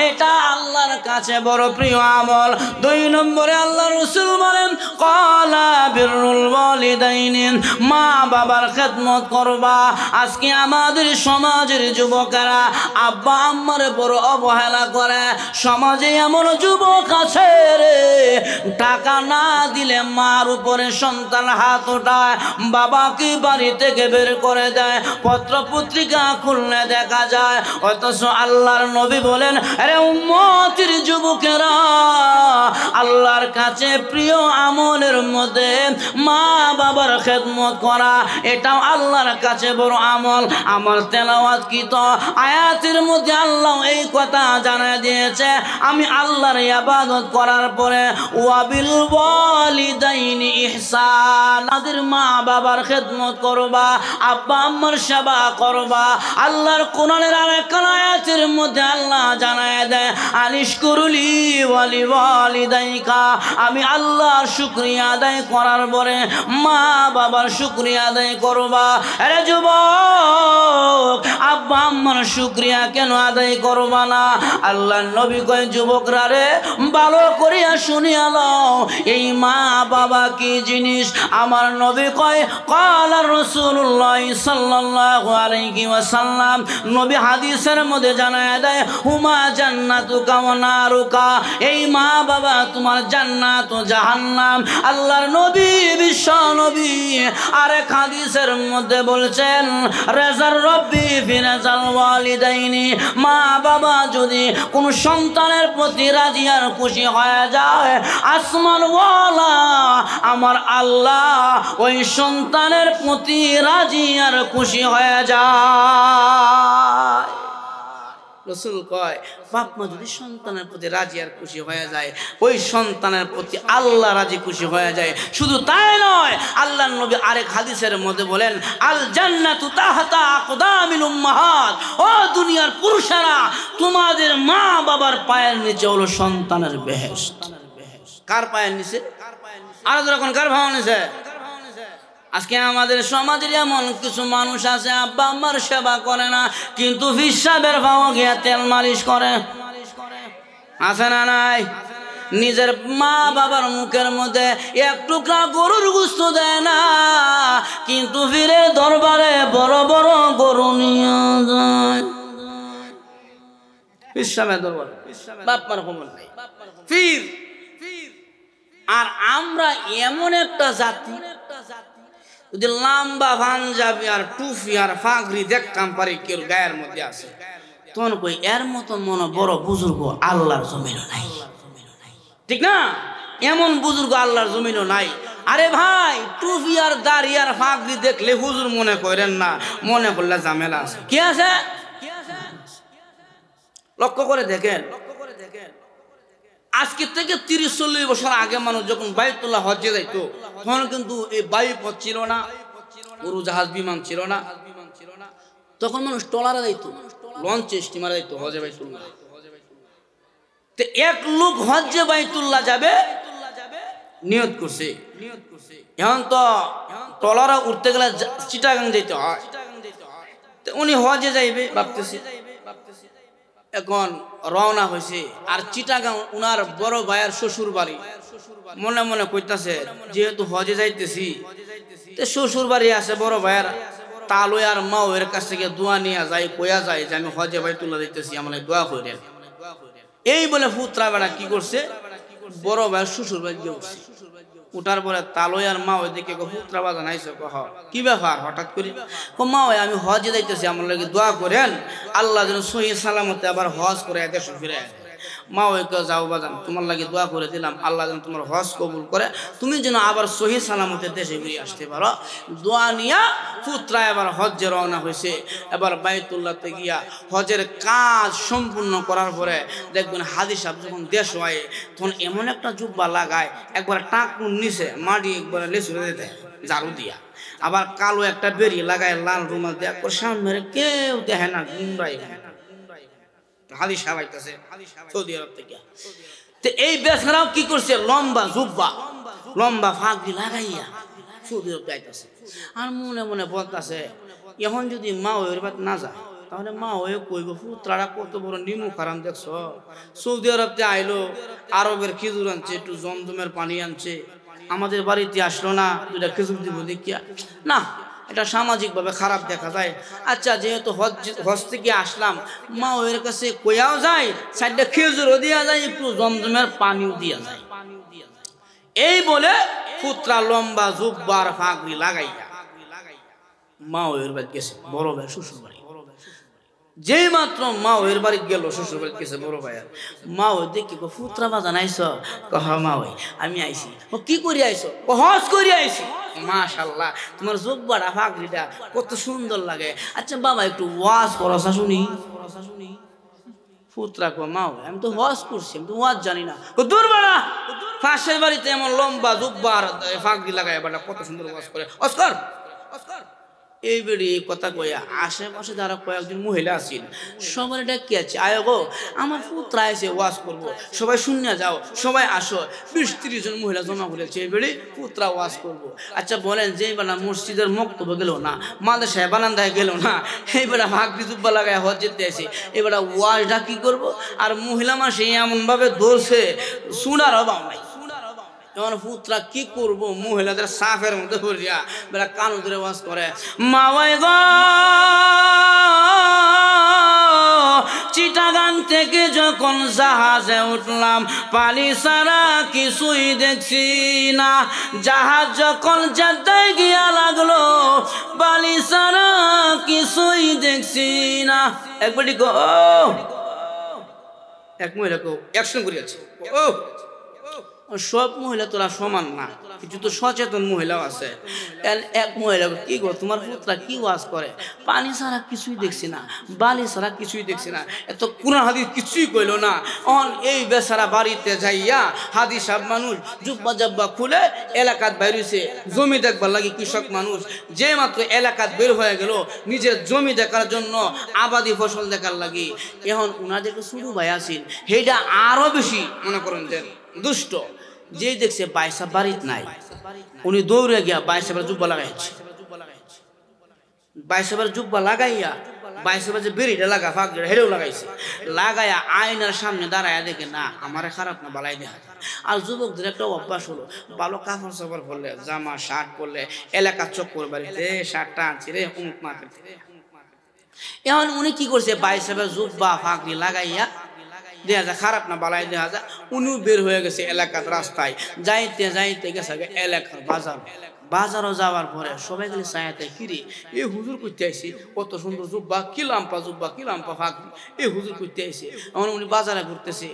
এটা আল্লাহর কাছে বড় প্রিয় আমল। 2 নম্বরে আল্লাহ রাসূল বলেন ক্বালা বিররুল ওয়ালিদাইনি, মা বাবার খেদমত করবা। আজকে আমাদের সমাজের যুবকেরা আব্বা আম্মার বড় অবহেলা করে। সমাজে এমন যুবক আছে রে টাকা না দিলে মার উপরে সন্তান হাত ওঠায়, বাবাকে বাড়ি থেকে বের করে দেয়, পত্র পত্রিকা খুললে দেখা যায়। অথচ আল্লাহর নবী বলেন আরে উম্মতের যুবকেরা আল্লাহর কাছে প্রিয় আমলের মধ্যে মা বাবার খেদমত করা, এটাও আল্লাহর কাছে বড় আমল। আমার তেলাওয়াতকৃত আয়াতের মধ্যে আল্লাহ এই কথা জানায় দিয়েছে, আমি আল্লাহর ইবাদত করার পরে ওয়াবিল ওয়ালিদাইনি ইহসান, তাদের মা বাবার খেদমত করবা, আব্বা আম্মার সেবা করবা। আল্লাহর কোরআনের আরেক আয়াতের মধ্যে আল্লাহ জানায় দেয়, আনিশকুরলি ওয়ালি ওয়ালিদাইকা, আমি আল্লাহর শুকরিয়া আদায় করার পরে মা বাবার শুকরিয়া আদায় করবা। আরে যুবক, আব্বা আম্মার শুকরিয়া কেন আদায় করবা না? আল্লাহর নবী কয়, যুবকরা রে ভালো করিয়া শুনিয়া লও, এই মা বাবা কি জিনিস। আমার নবী কয়, ক্বালা রাসূলুল্লাহ সাল্লাল্লাহু আলাইহি ওয়াসাল্লাম, নবী হাদিসের মধ্যে জানায় দেয়, হুমা জান্নাতুকা ওয়া নারুকা, এই মা বাবা তোমার জান্নাত ও জাহান্নাম। আল্লাহর নবী বিশ্ব নবী আরেক হাদিসের মধ্যে বলছেন, রাজার রব্বি ফি রাজাল ওয়ালিদাইনি, মা বাবা যদি কোন সন্তানের প্রতি রাজি আর খুশি হয়ে যায়, আসমান ওয়ালা আমার আল্লাহ ওই সন্তানের প্রতি রাজি আর খুশি হয়ে যায়। রাসূল কয়, বাপ মা যদি সন্তানের প্রতি রাজি আর খুশি হয়ে যায়, ওই সন্তানের প্রতি আল্লাহ রাজি খুশি হয়ে যায়। শুধু তাই নয়, আল্লাহর নবী আরেক হাদিসের মধ্যে বলেন, আল জান্নাতু তাহতা আকদামিল উম্মাহাত, ও দুনিয়ার পুরুষেরা, তোমাদের মা বাবার পায়ের নিচে হলো সন্তানের বেহেশত। কার পায়ের নিচে? আর যখন কার ভাব নিচে? আজকে আমাদের সমাজের এমন কিছু মানুষ আছে, আব্বা আম্মার সেবা করে না, কিন্তু ফিসাবের ভাও গিয়া তেল মালিশ করে। আছে না নাই? নিজের মা বাবার মুখের মধ্যে এক টুকরা গরুর গোশত দেয় না, কিন্তু ফিরের দরবারে বড় বড় গরু নিয়ে যায়। ফিসাবের দরবার বাপ মার খবর নাই, ফির। আর আমরা এমন একটা জাতি, যদি লম্বা পাঞ্জাবি আর টুপি আর ফাগরি দেখতাম পারি কেউ গায়ের মধ্যে আছে, তখন কই এর মতো মনে বড় বুজুর্গ আল্লাহর জমিনও নাই। ঠিক না? এমন বুজুর্গ আল্লাহর জমিনও নাই। আরে ভাই, টুপি আর দাড়ি আর ফাগরি দেখলে হুজুর মনে করেন না, মনে করলে ঝামেলা আছে। কি আছে? লক্ষ্য করে দেখেন, আজকে থেকে 30-40 বছর আগে মানুষ যখন বাইতুল্লাহ হজ্জে যাইতো, তখন কিন্তু এই বায়ুপথ ছিল না, উড়োজাহাজ বিমান ছিল না, তখন মানুষ ট্রলারে যাইতো, লঞ্চে স্টিমারে যাইতো হজে বাইতুল্লাহ। তো এক লোক হজ্জে বাইতুল্লাহ যাবে নিয়ত করছে, এখন তো ট্রলারে উঠতে গেলে চিটাগাং যাইতে হয়, উনি হজে যাইবে ভাবতেছে। এখন রওনা হয়েছে, আর চিটাগাং উনার বড় ভাইয়ের শ্বশুর বাড়ি। মনে মনে কইতাছে, যেহেতু হজে যাইতেছি, শ্বশুর বাড়ি আছে বড় ভাইয়ের, তালু আর মাও এর কাছ থেকে দোয়া নিয়ে যায়, কয়া যায় যে আমি হজে বাইতুল্লাহ যাইতেছি, আমার দোয়া করেন। এই বলে পুত্রা বেড়া কি করছে, বড় ভাইয়ের শ্বশুর বাড়ি গিয়ে উঠছে। উঠার পরে তালয় আর মা ওইদিকে পুত্রা বাজা নাইছে, কহ কি ব্যাপার হঠাৎ করে? মা ওই আমি হজে যাইতেছি, আমার লাগে দোয়া করেন, আল্লাহ যেন সহি সালামতে আবার হজ করে দেশে ফিরে। মা ওই যাও বাজান, তোমার লাগে দোয়া করে দিলাম, আল্লাহ যেন তোমার হজ কবুল করে, তুমি যেন আবার সহি সালামতে দেশে ফিরে আসতে পারো। দোয়া নিয়া পুত্রা এবার হজ্জে রওনা হয়েছে। এবার বাইতুল্লাহতে গিয়া হজের কাজ সম্পূর্ণ করার পরে দেখবেন হাজি সাহেব যখন দেশ হয়, তখন এমন একটা জুব্বা লাগায়, একবার টাকুন নিচে মাটি একবার লেসুরে দিতে ঝাড়ু দিয়া, আবার কালো একটা বেরি লাগায়, লাল রুমাল দেয়া, সামনে কেউ দেখে না, গুমরাই হাদি সাহেব আইতাছে সৌদি আরব থেকে। তো এই বেচারাও কি করছে, লম্বা জুব্বা লম্বা ফাগরি লাগাইয়া সৌদি আরব আইতাছে। আর মনে মনে বলতাছে, এখন যদি মা ওর বাদ না যায়, তাহলে মা হয়ে কইব পুত্রারা কত বড় নিমু খারাম দেখছ, সৌদি আরবতে আইলো, আরবের খেজুর আনছে, একটু জমজমের পানি আনছে, আমাদের বাড়িতে আসলো না, দুইটা খেজুর দিব দেখিয়া না, এটা সামাজিকভাবে খারাপ দেখা যায়। আচ্ছা, যেহেতু হজ থেকে আসলাম, মা ওর কাছে কইয়াও যায়, সাইডটা খেজুরও দিয়া যায়, একটু জমজমের পানিও দিয়া যায়। এই বলে পুত্রা লম্বা জুব্বার ফাগরি লাগাইয়া মা ওর বাড়ি গেছে, বড় ভাই শ্বশুর বাড়ি। যেই মাত্র মা ওর বাড়ি গেল, শ্বশুর বাড়ি গেছে বড় ভাইয়ার, মা ওই দেখি ফুতরা বাজান আইস, হ্যাঁ মা ওই আমি আইসি। ও কি করি আইসো? হজ করি আইসি। মাশাআল্লাহ, তোমার জুব্বাটা ফাগড়িটা কত সুন্দর লাগে। আচ্ছা বাবা একটু ওয়াজ করো শুনি। ফুতরা কো মা ওই আমি তো হজ করছি, আমি তো ওয়াজ জানি না। দূর বাড়া, পাশের বাড়িতে এমন লম্বা জুব্বার ফাগড়ি লাগায় বাড়া কত সুন্দর ওয়াজ করে। অস্কর এই বেড়ি এই কথা কইয়া আশেপাশে যারা কয়েকজন মহিলা আছেন সবার ডাকি আছে, আয় গো আমার পুত্রা এসে ওয়াজ করবো, সবাই শুনিয়া যাও, সবাই আসো। 20-30 জন মহিলা জমা করেছে এই বেড়ি পুত্রা ওয়াজ করবো। আচ্ছা বলেন, যে বেলা মসজিদের মক্তব্য গেল না, মাদ্রাসায় বারান্দায় গেল না, এই বেলা ভাগরি জুব্বা লাগায় হজ যেতে আসে, এবার ওয়াজটা কি করবো? আর মহিলা মাসে এমনভাবে ধরছে শোনার অভাব নাই। যখন পুত্রা কি করবো, মহিলাদের সাফের মধ্যে ভরিয়া বেলা কানু ধরে ওয়াজ করে, মাওয়াই গো চিটাগাং থেকে যখন জাহাজে উঠলাম পানি ছাড়া কিছুই দেখছি না, জাহাজ যখন জেদ্দায় গিয়া লাগলো পানি ছাড়া কিছুই দেখছি না। একবারটি গো এক মহিলা কেউ অ্যাকশন করিয়াছে, ও সব মহিলা তোরা সমান না, কিছু তো সচেতন মহিলাও আছে। এক মহিলা, কি গো তোমার পুত্রা কি ওয়াজ করে? পানি ছাড়া কিছুই দেখছি না, বালি ছাড়া কিছুই দেখছি না। এত কোরআন হাদিস কিছুই কইল না। অন এই বেচারা বাড়িতে যাইয়া হাদিস সব মানুষ জুব্বা জাব্বা খুলে এলাকাত বাইরেছে জমি দেখবার লাগে। কৃষক মানুষ যে মাত্র এলাকাত বের হয়ে গেল নিজের জমি দেখার জন্য, আবাদি ফসল দেখার লাগে। এখন উনাদেরকে শুরু ভাই আসেন, সেইটা আরো বেশি মনে করেন যে দুষ্ট। যেই দেখছে বাইসা বাড়িত নাই, উনি দৌড়ে গিয়া বাইসাবার জুব্বা লাগাইছে। বাইসাবার জুব্বা লাগাইয়া বাইসাবার যে বেরিটা লাগা ফাঁকটা হেরেও লাগাইছে, লাগাইয়া আয়নার সামনে দাঁড়াইয়া দেখে না আমারে খারাপ না বালাই দেখা। আর যুবকদের একটা অভ্যাস হলো, ভালো কাপড় চাপড় পরলে, জামা শার্ট পরলে এলাকা চক্কর বাড়িতে শার্টটা আনছি রে অমুক মার্কেট। এখন উনি কি করছে, বাইসাবার জুব্বা ফাঁকড়ি লাগাইয়া দেখা যায় খারাপ না বালাই দেখা যায়, উনিও বের হয়ে গেছে এলাকার রাস্তায়। যাইতে যাইতে গেছে এলাকার বাজারও যাওয়ার পরে সবাই গেলে চায়াতে, কিরে এ হুজুর করতে আইসি, কত সুন্দর জুব্বা, কি লাম্পা জুব্বা, কি লাম্পা ফাঁকড়ি, এ হুজুর করতে আইসি। এখন উনি বাজারে ঘুরতেছে।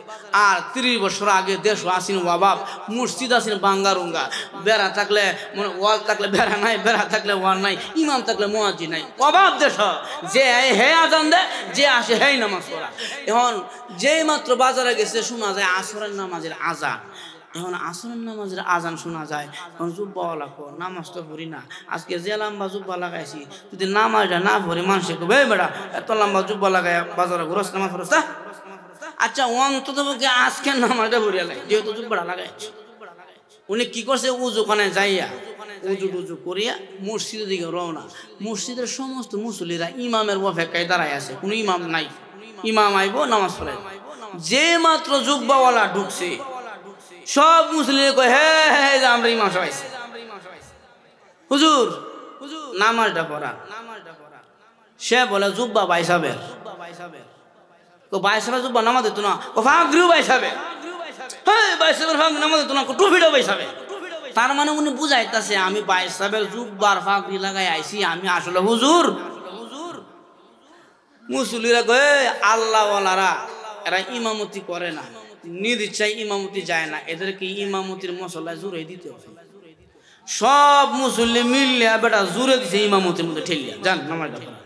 আর 30 বছর আগে দেশ আসিন অভাব, মসজিদ আসিন বাঙ্গারুঙ্গা, বেড়া থাকলে মানে ওয়াল থাকলে বেড়া নাই, বেড়া থাকলে ওয়াল নাই, ইমাম থাকলে মুয়াজ্জিন নাই, অভাব দেশ। যে হে আজান দেয়, যে আসে হেই নামাজ পড়া। এখন যেই মাত্র বাজারে গেছে শোনা যায় আসরের নামাজের আজান। এখন আসরের নামাজের আজান শোনা যায়, এখন জুব্বাওয়ালা কো নামাজ তো পড়ি না, আজকে যে লম্বা জুব্বা লাগাইছি যদি নামাজটা না পড়ি মানুষে কবে বেড়া এত লম্বা জুব্বা লাগাই বাজারে ঘুরস নামাজ পড়স। আচ্ছা অন্তত আজকে নামাজটা পড়িয়া লাগে, যেহেতু জুব্বাটা লাগাইছি। উনি কি করছে, উজুখানে যাইয়া উজু টুজু করিয়া মসজিদের দিকে রওনা। মসজিদের সমস্ত মুসল্লিরা ইমামের অপেক্ষায় দাঁড়ায় আছে, কোনো ইমাম নাই, ইমাম আইব নামাজ পড়াই। যে মাত্র জুব্বাওয়ালা ঢুকছে সব মুসলিম কয়, হে আমরা ইমাম সাহেব আইছে, হুজুর নামাজটা পড়া। সে বলে জুব্বা বাইসাবের, বাইসাবের জুব্বা নামাজ দিত না, ও ফাঁকরিও বাইসাবে, হ্যাঁ বাইসাবের ফাঁক নামাজ দিত না, টুপিটাও বাইসাবে। তার মানে উনি বুঝাইতেছে আমি বাইসাবের জুব্বার ফাঁকরি লাগাই আইছি, আমি আসলে হুজুর। মুসলিরা কয়ে আল্লাহওয়ালারা এরা ইমামতি করে না, নিজ ইচ্ছায় ইমামতি যায় না, এদেরকে ইমামতির মশলায় জুড়ে দিতে হবে। সব মুসল্লি মিললে বেটা জুড়ে দিছে ইমামতির মধ্যে ঠেলিয়া যান নামাজটা পড়া।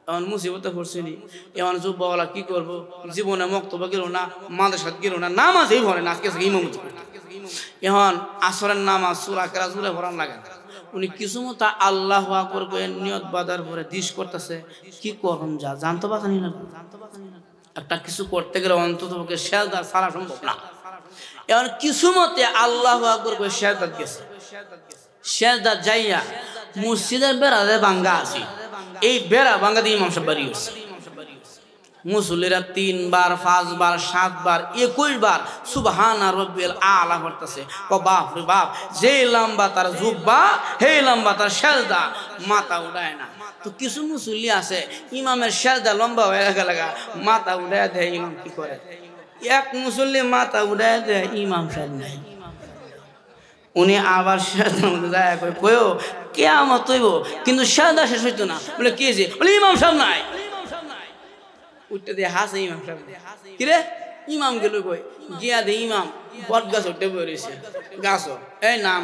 এখন মুসিবতে পড়ছিনি, এখন জুব্বাওয়ালা কি করবো, জীবনে মক্তব্য গেল না, মাদ্রাসাত গেল না, নামাজই পড়ে না, আজকে ইমামতি করতে। এখন আসরের নামাজ সূরা কেরা জুড়ে পড়ান লাগে না। উনি কিছু মতো আল্লাহু আকবার করে নিয়ত বাঁধার পরে দিশ করতেছে, কি করুন যা জানতে পারছেন না, একটা কিছু করতে গেলে অন্তত সেজদা ছাড়া সম্ভব না। এখন কিছু মতে আল্লাহু আকবার করে সেজদা গেছে, সেজদা যাইয়া মসজিদের বেড়াতে ভাঙ্গা আছে, এই বেড়া ভাঙ্গা দিয়ে ইমাম সাহেব বাড়ি গেছে। মুসল্লিরা 3 বার 5 বার 7 বার 21 বার সুবহানা রাব্বিল আলা করতেছে। ও বাপ রে বাপ, যে লম্বা তার জুব্বা হে লম্বা তার সেজদা, মাথা উঠায় না। তো কিছু মুসল্লি আছে ইমামের সেজদা লম্বা হয়ে গেলে মাথা উঠায় দেয়, ইমাম কি করে, এক মুসল্লি মাথা উঠায় দেয়, ইমাম সাহেব নাই। উনি আবার সেজদার মধ্যে যায় কইও কিয়ামত হইব, কিন্তু সেজদা শেষ হইতো না। বলে কি হয়েছে, বলে ইমাম সাহেব নাই। উঠতে দিয়ে হাসে ইমাম সাহেব কিরে ইমাম গেল কই গিয়া দে ইমাম বট গাছ উঠতে বেরিয়েছে গাছ এই নাম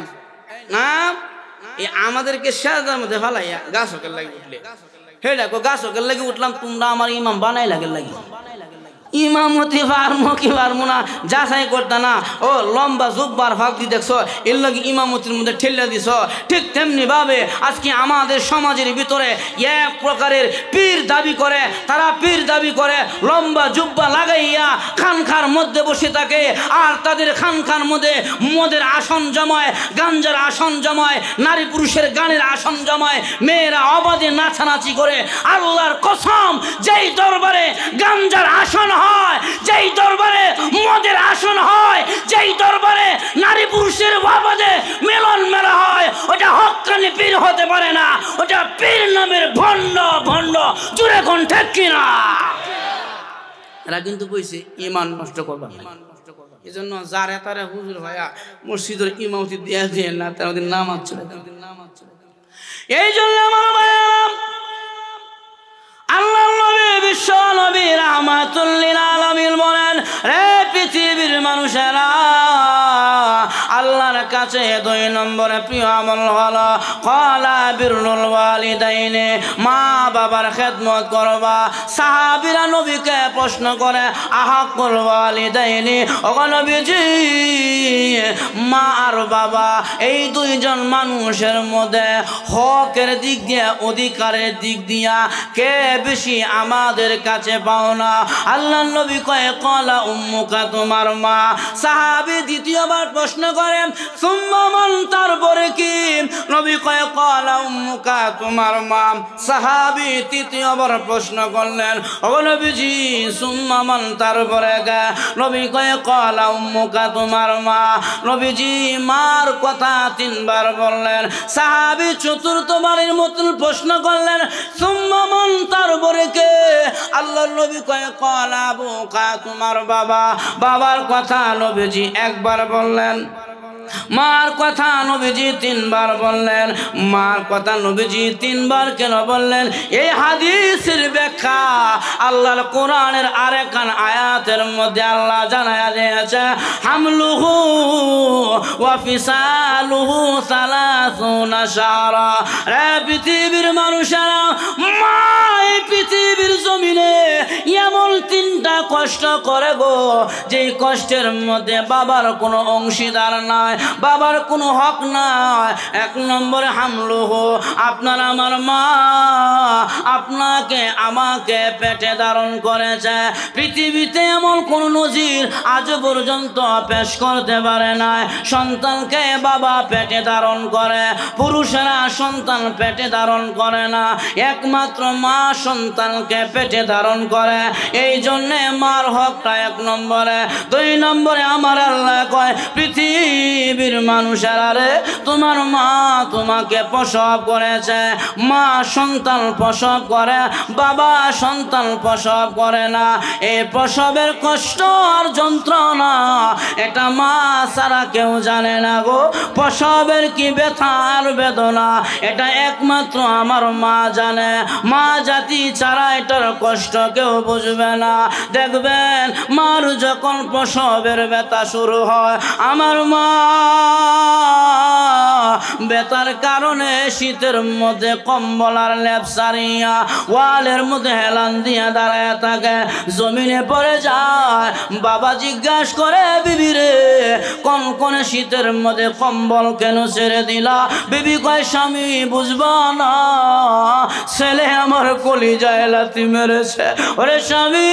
নাম এই আমাদেরকে সেজার মধ্যে ফালাইয়া গাছ হকের লাগে উঠলে হে দেখো গাছ হকের লাগে উঠলাম তোমরা আমার ইমাম বানাই লাগে লাগে ইমামতি পারমো কি পারমো না যাচাই করতে না ও লম্বা জুব্বার ফাঁকি দেখছো এর লাগে ইমামতির মধ্যে ঠেলে দিছ ঠিক তেমনি ভাবে আজকে আমাদের সমাজের ভিতরে এক প্রকারের পীর দাবি করে তারা পীর দাবি করে লম্বা জুব্বা লাগাইয়া খানখার মধ্যে বসে থাকে আর তাদের খানখার মধ্যে মদের আসন জমায় গাঞ্জার আসন জমায় নারী পুরুষের গানের আসন জমায় মেয়েরা অবাধে নাচানাচি করে আল্লাহর কসম যেই দরবারে গাঞ্জার আসন হয় যেই দরবারে মদের আসন হয় যেই দরবারে নারী পুরুষের অবাধে মিলন মেলা হয় ওটা হক্কানি পীর হতে পারে না ওটা পীর নামের ভণ্ড ভণ্ড জুড়ে কোন ঠিক কিনা এরা কিন্তু কইছে ঈমান নষ্ট করবা এই জন্য যারা তারা হুজুর ভাইয়া মসজিদের ইমামতি দিয়া দিয়ে না তাদের নাম আছে এই জন্য আমার ভাইয়া আল্লাহর নবী বিশ্ব নবী রাহমাতুল লিল আলামিন বলেন রে পৃথিবীর মানুষেরা আল্লাহর কাছে 2 নম্বরে প্রিয় আমল হলো ক্বালা বিরুল ওয়ালিদাইনে মা বাবার খেদমত করবা সাহাবীরা নবীকে প্রশ্ন করে আহাকুল ওয়ালিদাইনি ও নবীজি মা আর বাবা এই দুইজন মানুষের মধ্যে হকের দিক দিয়ে অধিকারের দিক দিয়া কে বেশি আমাদের কাছে পাও না আল্লাহর নবী কয় ক্বালা উম্মুকা তোমার মা সাহাবী দ্বিতীয়বার প্রশ্ন করে সুম্মা মান তারপরে কি নবী কয় ক্বালা উম্মুকা তোমার মা সাহাবী তৃতীয়বার প্রশ্ন করলেন ও নবীজি সুম্মা মান তারপরে কে নবী কয় ক্বালা উম্মুকা তোমার মা নবীজি মার কথা 3 বার বললেন সাহাবী চতুর্থবারের মতন প্রশ্ন করলেন সুম্মা মান তারপরে কে আল্লাহর নবী কয় ক্বালা আবুকা তোমার বাবা বাবার কথা নবীজি একবার বললেন মার কথা নবীজি 3 বার বললেন মার কথা নবীজি 3 বার কেন বললেন এই হাদিসের ব্যাখ্যা আল্লাহর কোরআনের আরেকখান আয়াতের মধ্যে আল্লাহ জানায়া দিয়েছে হামলুহু ওয়া ফিসালুহু 30 শাহরা রে পৃথিবীর মানুষেরা মা এই পৃথিবীর জমিনে এমন 3টা কষ্ট করে গো যেই কষ্টের মধ্যে বাবার কোনো অংশীদার নাই বাবার কোনো হক নাই 1 নম্বরে হামলুহু আপনার আমার মা আপনাকে আমাকে পেটে ধারণ করেছে পৃথিবীতে এমন কোন নজির আজ পর্যন্ত পেশ করতে পারে না সন্তানকে বাবা পেটে ধারণ করে পুরুষেরা সন্তান পেটে ধারণ করে না একমাত্র মা সন্তানকে পেটে ধারণ করে এই জন্য মার হকটা 1 নম্বরে 2 নম্বরে আমার আল্লাহ কয় পৃথিবীর মানুষেরা রে তোমার মা তোমাকে প্রসব করেছে মা সন্তান প্রসব করে বাবা সন্তান প্রসব করে না এই প্রসবের কষ্ট আর যন্ত্রণা এটা মা ছাড়া কেউ জানে না গো প্রসবের কি ব্যথা আর বেদনা এটা একমাত্র আমার মা জানে মা জাতি ছাড়া এটার কষ্ট কেউ বুঝবে না দেখবেন মার যখন প্রসবের ব্যথা শুরু হয় আমার মা বেতার কারণে শীতের মধ্যে কম্বল আর লেপ সারিয়া ওয়ালের মধ্যে হেলান দিয়া দাঁড়ায় থাকে জমিনে পড়ে যায় বাবা জিজ্ঞাসা করে বিবি রে কোন কোন শীতের মধ্যে কম্বল কেন ছেড়ে দিলা বিবি কয় স্বামী বুঝবা না ছেলে আমার কলিজায় লাথি মেরেছে ওরে স্বামী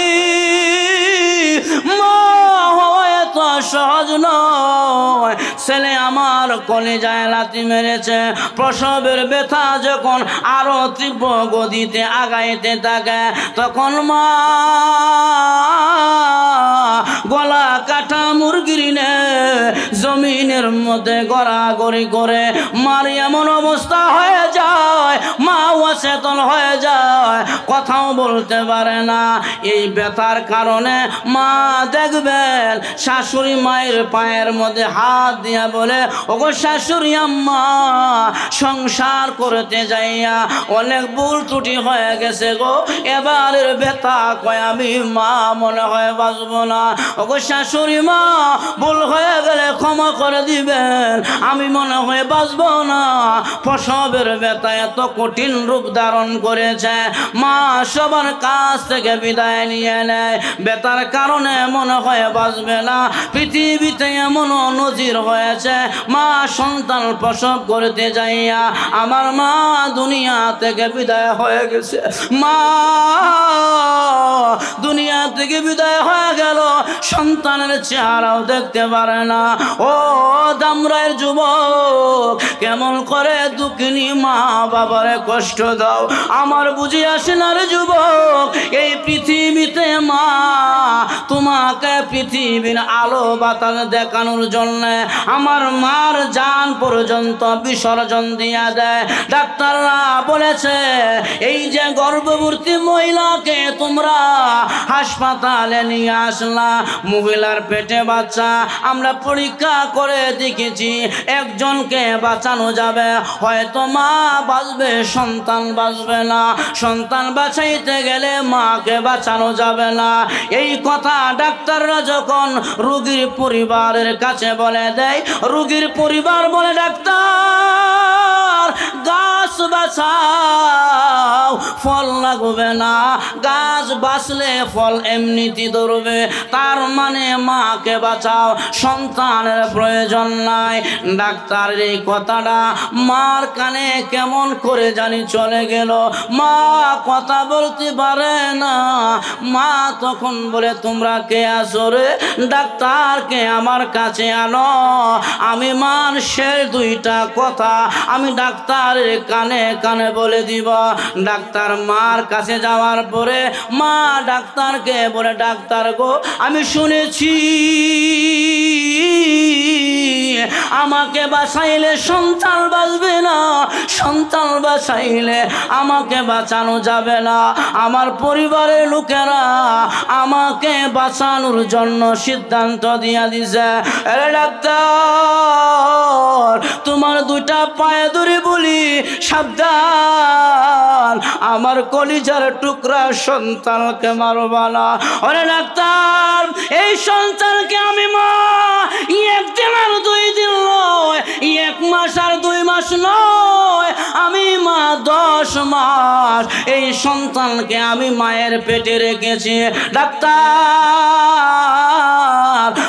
মা হওয়া এত সহজ নয় ছেলে আমার কলিজায় লাথি মেরেছে প্রসবের ব্যথা যখন আরো তীব্র গতিতে আগাইতে থাকে তখন মা গলা কাটা মুরগির নে জমিনের মধ্যে গড়াগড়ি করে মার এমন অবস্থা হয়ে যায় মা অচেতন হয়ে যায়, কথাও বলতে পারে না। এই ব্যথার কারণে মা দেখবেন শাশুড়ি মায়ের পায়ের মধ্যে হাত দিয়া বলে, ওগো শাশুড়ি আম্মা, সংসার করতে যাইয়া অনেক ভুল ত্রুটি হয়ে গেছে গো, এবারের ব্যথা কয় আমি মা মনে হয় বাঁচবো না। ওগো শাশুড়ি মা, ভুল হয়ে গেলে ক্ষমা করে দিবেন, আমি মনে হয় বাঁচবো না। প্রসবের ব্যথা এত কঠিন রূপ ধারণ করেছে, মা সবার কাছ থেকে বিদায় নিয়ে নেয়, ব্যথার কারণে মনে হয় বাঁচবে না। পৃথিবীতে এমন নজির হয়েছে, মা সন্তান প্রসব করতে যাইয়া আমার মা দুনিয়া থেকে বিদায় হয়ে গেছে। মা দুনিয়া থেকে বিদায় হয়ে গেল, সন্তানের চেহারাও দেখতে পারে না। ও দামরায়ের যুবক, কেমন করে দুঃখিনী মা বাবারে কষ্ট দাও, আমার বুঝি আসে না রে যুবক। এই পৃথিবীতে মা তোমাকে পৃথিবীর আলো বাতাস দেখানোর জন্য আমার মার জান পর্যন্ত বিসর্জন দিয়া দেয়। ডাক্তাররা বলেছে, এই যে গর্ভবতী মহিলাকে তোমরা হাসপাতালে নিয়ে আসলা, মহিলার পেটে বাচ্চা, আমরা পরীক্ষা করে দেখেছি একজনকে বাঁচানো যাবে, হয়তো মা বাঁচবে, সন্তান বাঁচবে না। সন্তান বাঁচাইতে গেলে মাকে বাঁচানো যাবে না। এই কথা ডাক্তাররা যখন রোগীর পরিবারের কাছে বলে দেয়, রোগীর পরিবার বলে, ডাক্তার গাছ বাঁচাও, ফল লাগবে না, গাছ বাঁচলে ফল এমনিতে ধরবে, তার মানে মাকে বাঁচাও, সন্তানের প্রয়োজন নাই। ডাক্তারের এই কথাটা মার কানে কেমন করে জানি চলে গেল, মা কথা বলতে পারে না। মা তখন বলে, তোমরা কে আসো রে? ডাক্তারকে আমার কাছে আনো, আমি মার শেষ দুইটা কথা আমি ডাক্তারের কানে কানে বলে দিব। ডাক্তার মার কাছে যাওয়ার পরে মা ডাক্তারকে বলে, ডাক্তার গো, আমি শুনেছি আমাকে বাঁচাইলে সন্তান বাঁচবে না, সন্তান বাঁচাইলে আমাকে বাঁচানো যাবে না। আমার পরিবারের লোকেরা আমাকে বাঁচানোর জন্য সিদ্ধান্ত দিয়া দিছে। আরে ডাক্তার, তোমার দুইটা পায়ে ধরে বলি, সাবধান, আমার কলিজার টুকরা সন্তানকে মারবা না। আরে ডাক্তার, এই সন্তানকে আমি মা একদিন আর 2 দিন নয়, 1 মাস আর 2 মাস নয়, আমি মা 10 মাস এই সন্তানকে আমি মায়ের পেটে রেখেছি। ডাক্তার,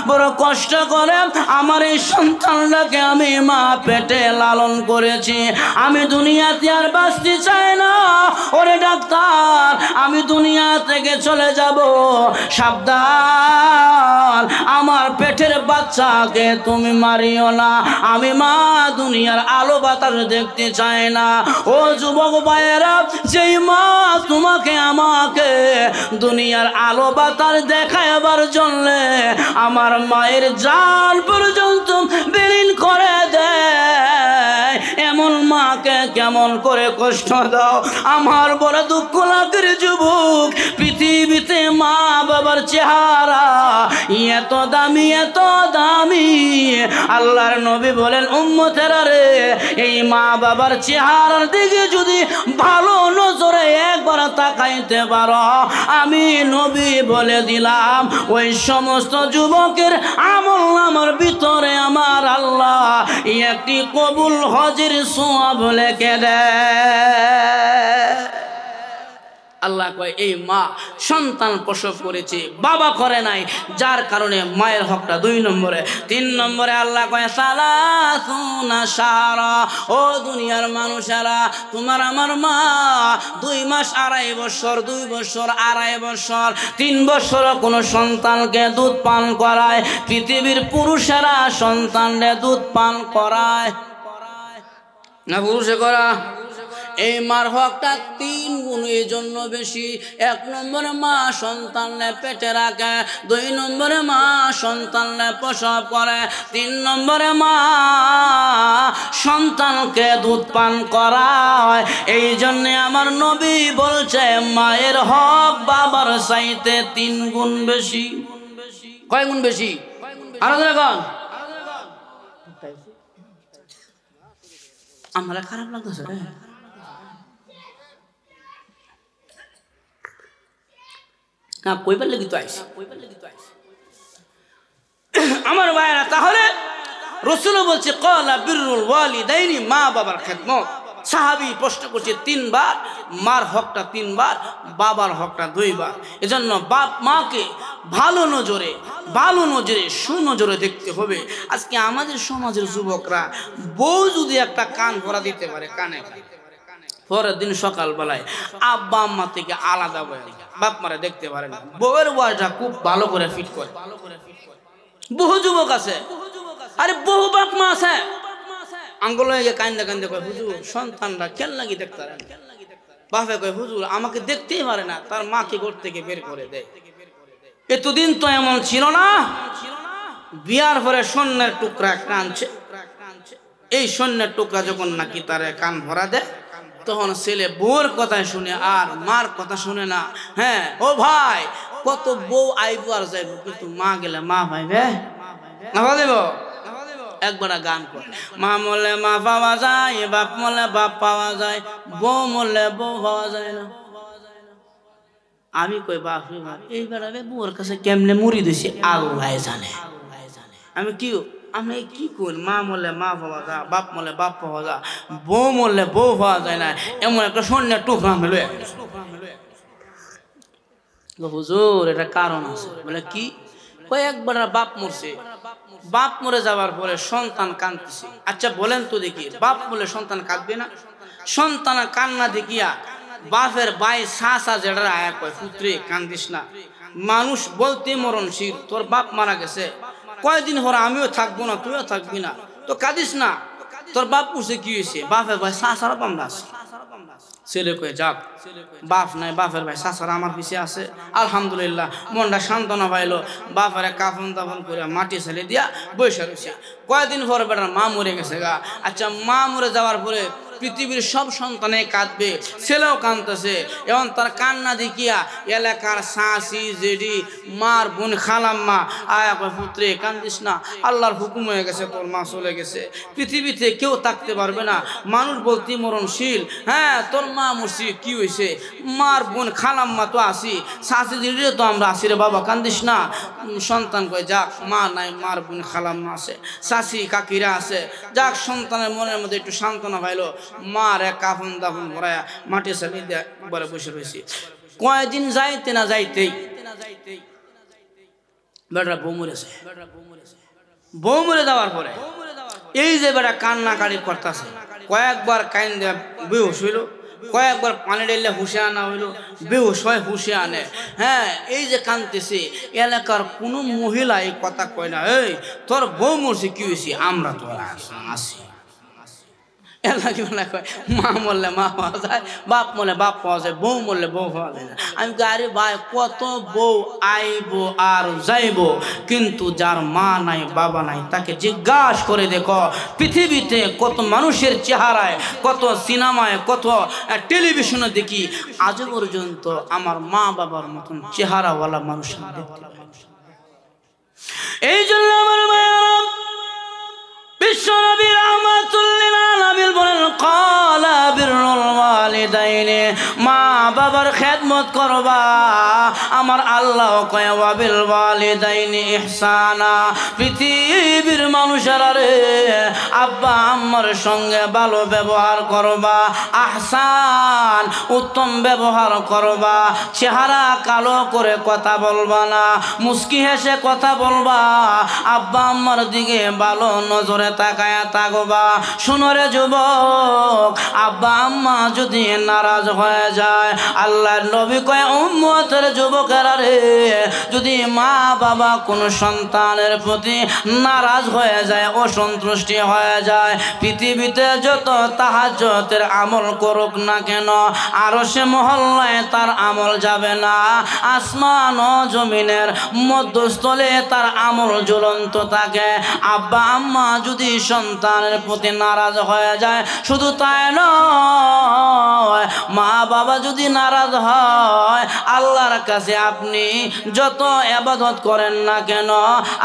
বড় কষ্ট করে আমার এই সন্তানটাকে আমি মা পেটে লালন করেছি, আমি দুনিয়াতে আর বাঁচতে চাই না। ওরে ডাক্তার, আমি দুনিয়া থেকে চলে যাব, সাবধান, আমার পেটের বাচ্চাকে তুমি মারিও না, আমি মা দুনিয়ার আলো বাতাস দেখতে চাই না। ও যুবক ভাইয়েরা, যেই মা তোমাকে আমাকে দুনিয়ার আলো বাতাস দেখাবার জন্য আমার মায়ের জান পর্যন্ত বিলীন করে দেয়, এমন মাকে কেমন করে কষ্ট দাও। আমার বড় দুঃখ লাগে যুবক, পৃথিবীতে মা বাবার চেহারা এত দামি, এত দামি। আল্লাহর নবী বলেন, উম্মতেরা রে, এই মা বাবার চেহারার দিকে যদি ভালো নজরে একবার তাকাইতে পারো, আমি নবী বলে দিলাম ওই সমস্ত যুবকের আমল আমার ভিতরে আমার আল্লাহ একটি কবুল হজের সওয়াব লিখে দেয়। আল্লাহ কয়, এই মা সন্তান প্রসব করেছে, বাবা করে নাই, যার কারণে মায়ের হকটা 2 নম্বরে। 3 নম্বরে আল্লাহ কয়, সালাসুনা শাহরা, ও দুনিয়ার মানুষেরা, তোমার আমার মা 2 মাস 2.5 বছর, 2 বছর 2.5 বছর, 3 বছর কোনো সন্তানকে দুধ পান করায়। পৃথিবীর পুরুষেরা সন্তানকে দুধ পান করায় না? পুরুষে করা এই মার হকটা 3 গুণ এই জন্য বেশি। 1 নম্বরে মা সন্তানকে পেটে রাখে, 2 নম্বরে মা সন্তানকে প্রসব করে, 3 নম্বরে মা সন্তানকে দুধ পান করায়। এই জন্য আমার নবী বলছে মায়ের হক বাবার চাইতে 3 গুণ বেশি। কয় গুণ বেশি? আরো দেখুন, আমার খারাপ লাগতেছে রে। না কইবার লাগি তো আইছি আমার ভাইরা। তাহলে রাসূল বলছে ক্বালা বিররুল ওয়ালিদাইনি, মা বাবার খেদমত। সাহাবী প্রশ্ন করছে 3 বার, মার হকটা 3 বার, বাবার হকটা 2 বার। এজন্য বাপ মাকে ভালো নজরে সুনজরে দেখতে হবে। আজকে আমাদের সমাজের যুবকরা বউ যদি একটা কান ভরা দিতে পারে কানে, পরের দিন সকালবেলায় আব্বা আম্মা থেকে আলাদা হয়ে বাপ মারা দেখতে পারে না। বউয়ের ওয়াজটা খুব ভালো করে ফিট করে। বহু যুবক আছে, আরে বহু বাপ মা আছে, আঙ্গুল হয়ে কান্দে কান্দে কয় হুজুর সন্তানরা কেন লাগি দেখতে পারে না। বাপে কয় হুজুর আমাকে দেখতেই পারে না, তার মাকে ঘর থেকে বের করে দেয়। এতদিন তো এমন ছিল না। বিয়ার পরে স্বর্ণের টুকরা একটা আনছে, এই স্বর্ণের টুকরা যখন নাকি তার কান ভরা দেয়, তখন ছেলে বউর কথা শুনে আর মার কথা শুনে না। হ্যাঁ ও ভাই, কত বউ আইব আর যাইব, কিন্তু মা গেলে মা পাইবে না। দেব একবার গান করে, মা মরলে মা পাওয়া যায়, বাপ মরলে বাপ পাওয়া যায়, বউ মরলে বউ পাওয়া যায় না। আমি কই বাপ রে বাপ, এইবার বউর কাছে কেমনে মুড়ি দিছি আল্লাহ জানে। আমি কি করি, মা মরলে মা পাওয়া যায়, বাপ মরলে বাপ পাওয়া যায়, বউ মরলে বউ পাওয়া যায় না, এমন একটা স্বর্ণের টুকরা মেলে। হুজুর এটা কারণ আছে। বলে কি? কয়েকবার বাপ মরছে, বাপ মরে যাওয়ার পরে সন্তান কাঁদতেছে। আচ্ছা বলেন তো দেখি, বাপ মরলে সন্তান কাঁদবে না? সন্তান কান্না দেখিয়া বাপের ভাই শাসা যেটা আয়া কয় পুত্রে কান্দিস না, মানুষ বলতে মরণশীল, তোর বাপ মারা গেছে, কয়দিন হরে আমিও থাকবো না, তুইও থাকবি না, তো কাঁদিস না। তোর বাপ পুষে কি হয়েছে? বাপের ভাই শাসারা পামরা আছে। ছেলে কয়ে যাক, বাপ নাই, বাপের ভাই শাসারা আমার পিছিয়ে আছে, আলহামদুলিল্লাহ। মনটা সান্ত্বনা পাইলো। বাপের কাফন দাফন করে মাটি ছেলে দিয়া বসে রয়েছে। কয়েকদিন পরে বেটার মা মরে গেছে গা। আচ্ছা মা মরে যাওয়ার পরে পৃথিবীর সব সন্তানে কাঁদবে, ছেলেও কাঁদতেছে। এবং তার কান্না দেখিয়া এলাকার শাসি জেডি মার বোন খালাম্মা আয়া কয় পুত্রে কান্দিস না, আল্লাহর হুকুম হয়ে গেছে, তোর মা চলে গেছে, পৃথিবীতে কেউ থাকতে পারবে না, মানুষ বলতে মরণশীল। হ্যাঁ তোর মা মরছি, কি হয়েছে? মার বোন খালাম্মা তো আসি, শাসি জেডিও তো আমরা আসি রে বাবা, কান্দিস না। সন্তান কয় যাক, মা নাই, মার বোন খালাম্মা আছে, শাসি কাকিরা আছে, যাক সন্তানের মনের মধ্যে একটু সান্ত্বনা পাইলো। মার এক কাফন দাফন ভরায়া মাটি চালি বলে বসে রয়েছি। কয়েকদিন যাইতে না যাইতেই বেটা বউ মরেছে। বউ মরে যাওয়ার পরে এই যে বেটা কান্নাকাড়ি করতেছে, কয়েকবার কাইন দেয়া বেহুশ হইল, কয়েকবার পানি ঢেলে হুশে আনা হইল, বেহুশ হয় হুশে আনে। হ্যাঁ এই যে কাঁদতেছে, এলাকার কোনো মহিলা এই কথা কয় না, এই তোর বউ মরছে, কি হয়েছে? আমরা তো আসি। মা মরলে মা পাওয়া যায়, বাপ মরলে বাপ পাওয়া যায়, বউ মরলে বউ পাওয়া যায় না। আমি আরে ভাই, কত বউ আইব আর যাইব, কিন্তু যার মা নাই বাবা নাই তাকে জিজ্ঞাসা করে দেখো, পৃথিবীতে কত মানুষের চেহারায়, কত সিনেমায়, কত টেলিভিশনে দেখি, আজ পর্যন্ত আমার মা বাবার মতন চেহারাওয়ালা মানুষ দেখতে পাই। এই জন্য আমার বিশ্বনবী রাহমাতুল লিল আলামিন বলেন, ক্বালা বিররুল ওয়ালিদাইনি, মা বাবার খেদমত করবা। আমার আল্লাহ কয় ওয়া বিল ওয়ালিদাইনি ইহসানা, পৃথিবীর মানুষেরা রে আব্বা আম্মার সঙ্গে ভালো ব্যবহার করবা, আহসান উত্তম ব্যবহার করবা, চেহারা কালো করে কথা বলবা না, মুস্কি হেসে কথা বলবা, আব্বা আম্মার দিকে ভালো নজরে তাকায়া থাকবা। শুনো রে যুবক, আব্বা আম্মা যদি নারাজ হয়ে যায়, আল্লাহ নবী কয় উম্মতের যুবকেরা রে, যদি মা বাবা কোনো সন্তানের প্রতি নারাজ হয়ে যায়, অসন্তুষ্টি হয়ে যায়, পৃথিবীতে যত তাহাজ্জুদের আমল করুক না কেন আরশে মহল্লায় তার আমল যাবে না। আসমান ও জমিনের মধ্যস্থলে তার আমল ঝুলন্ত থাকে। আব্বা আম্মা যদি সন্তানের প্রতি নারাজ হয়ে যায়, শুধু তাই নয়, মা বাবা যদি নারাজ হয়, আল্লাহর কাছে আপনি যত ইবাদত করেন না কেন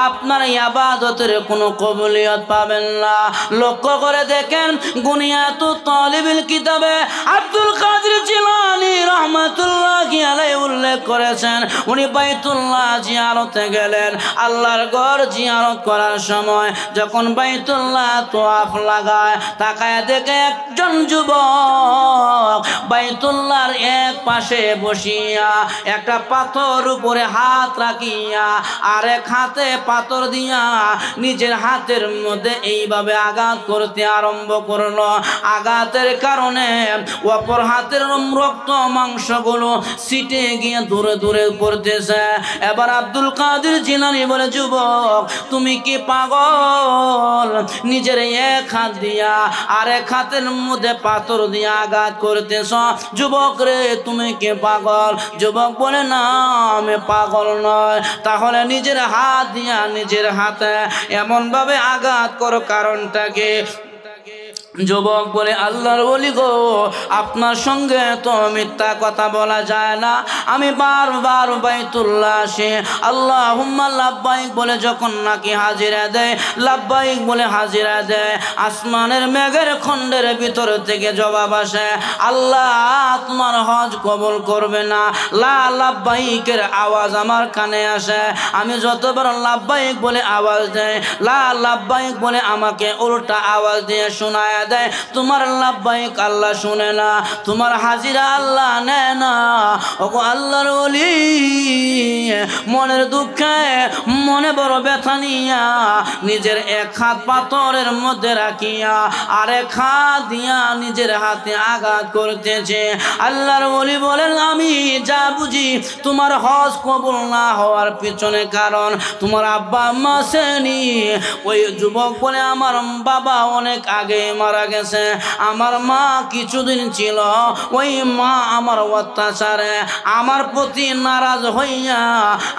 আপনার ইবাদতের কোনো কবুলিয়ত পাবেন না। লক্ষ্য করে দেখেন, গুনিয়াতুত তালিবুল কিতাবে আব্দুল কাদের জিলানী রাহমাতুল্লাহি আলাইহি উল্লেখ করেছেন, উনি বাইতুল্লাহ জিয়ারতে গেলেন। আল্লাহর ঘর জিয়ারত করার সময় যখন বাইতুল্লাহ তাওয়াফ লাগায়, তাকায় দেখে একজন যুবক বাইতুল্লাহর এক পাশে বসিয়া একটা পাথর উপরে হাত রাখিয়া আরেক হাতে পাথর দিয়া নিজের হাতের মধ্যে এইভাবে আঘাত করতে আরম্ভ করলো। আঘাতের কারণে অপর হাতের রক্ত মাংসগুলো ছিটে গিয়ে দূরে দূরে পড়তেছে। এবার আব্দুল কাদের জিলানী বলে, যুবক তুমি কি পাগল? নিজের এক হাত দিয়া আরেক হাতের মধ্যে পাথর দিয়া আঘাত করতেছ। যুবক রে, তুমি কি পাগল? যুবক বলে, না আমি পাগল নয়। তাহলে নিজের হাত দিয়া নিজের হাতে এমন ভাবে আঘাত করো, কারণটা কি? যুবক বলে, আল্লাহর ওলি গো, আপনার সঙ্গে তো মিথ্যা কথা বলা যায় না। আমি বারবার বাইতুল্লাহ আসি, আল্লাহুম্মা লাব্বাইক বলে যখন নাকি হাজিরা দেয়, লাব্বাইক বলে হাজিরা দেয়, আসমানের মেঘের খণ্ডের ভিতর থেকে জবাব আসে, আল্লাহ তোমার হজ কবুল করবে না। লা লাব্বাইকের আওয়াজ আমার কানে আসে। আমি যতবার লাব্বাইক বলে আওয়াজ দেয়, লা লাব্বাইক বলে আমাকে উল্টা আওয়াজ দিয়ে শোনায় দেয়, তোমার লাব্বাইক আল্লাহ শুনে না, তোমার হাজিরা আল্লাহ নেয় না। ওগো আল্লাহর ওলি, মনের দুঃখে মনে বড় ব্যথা নিয়া নিজের এক হাত পাথরের মধ্যে রাখিয়া আরেক হাত দিয়া নিজের হাতে আঘাত করতেছে। আল্লাহর ওলি বলেন, আমি যা বুঝি তোমার হজ কবুল না হওয়ার পিছনে কারণ তোমার আব্বা আম্মা শ্রেণী। ওই যুবক বলে, আমার বাবা অনেক আগে মারা গেছে, আমার মা কিছুদিন ছিল, ওই মা আমার অত্যাচারে আমার প্রতি নারাজ হইয়া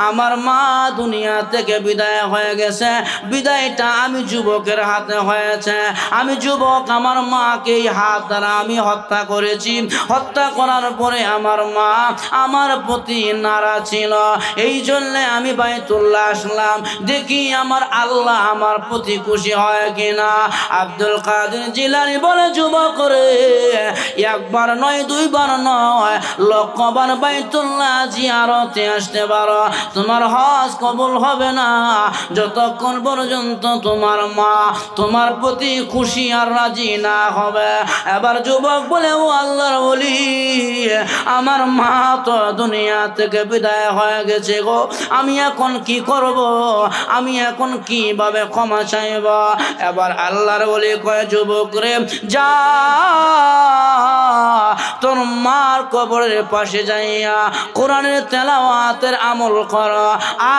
আমার মা দুনিয়া থেকে বিদায় হয়ে গেছে। বিদায়টা আমি যুবকের হাতে হয়েছে। আমি যুবক, আমার মাকে এই হাত দ্বারা আমি হত্যা করেছি। হত্যা করার পরে আমার মা আমার প্রতি নারাজ ছিল, এই জন্যে আমি বাইতুল্লাহ আসলাম, দেখি আমার আল্লাহ আমার প্রতি খুশি হয় কিনা। আব্দুল কাদের জিলানী বলে, যুবক রে, একবার নয় দুইবার নয়, লক্ষবার বাইতুল্লাহ জিয়ারতে আসতে পারো, তোমার হজ কবুল হবে না যতক্ষণ পর্যন্ত তোমার মা তোমার প্রতি খুশি আর রাজি না হবে। এবার যুবক বলে, ও আল্লাহর ওলি, আমার মা তো দুনিয়া থেকে বিদায় হয়ে গেছে গো, আমি এখন কি করব? আমি এখন কিভাবে ক্ষমা চাইব? এবার আল্লাহর ওলি কয়, যুবক রে, যা তোর মার কবরের পাশে যাইয়া কোরআনের তেলাওয়াতের আমল কর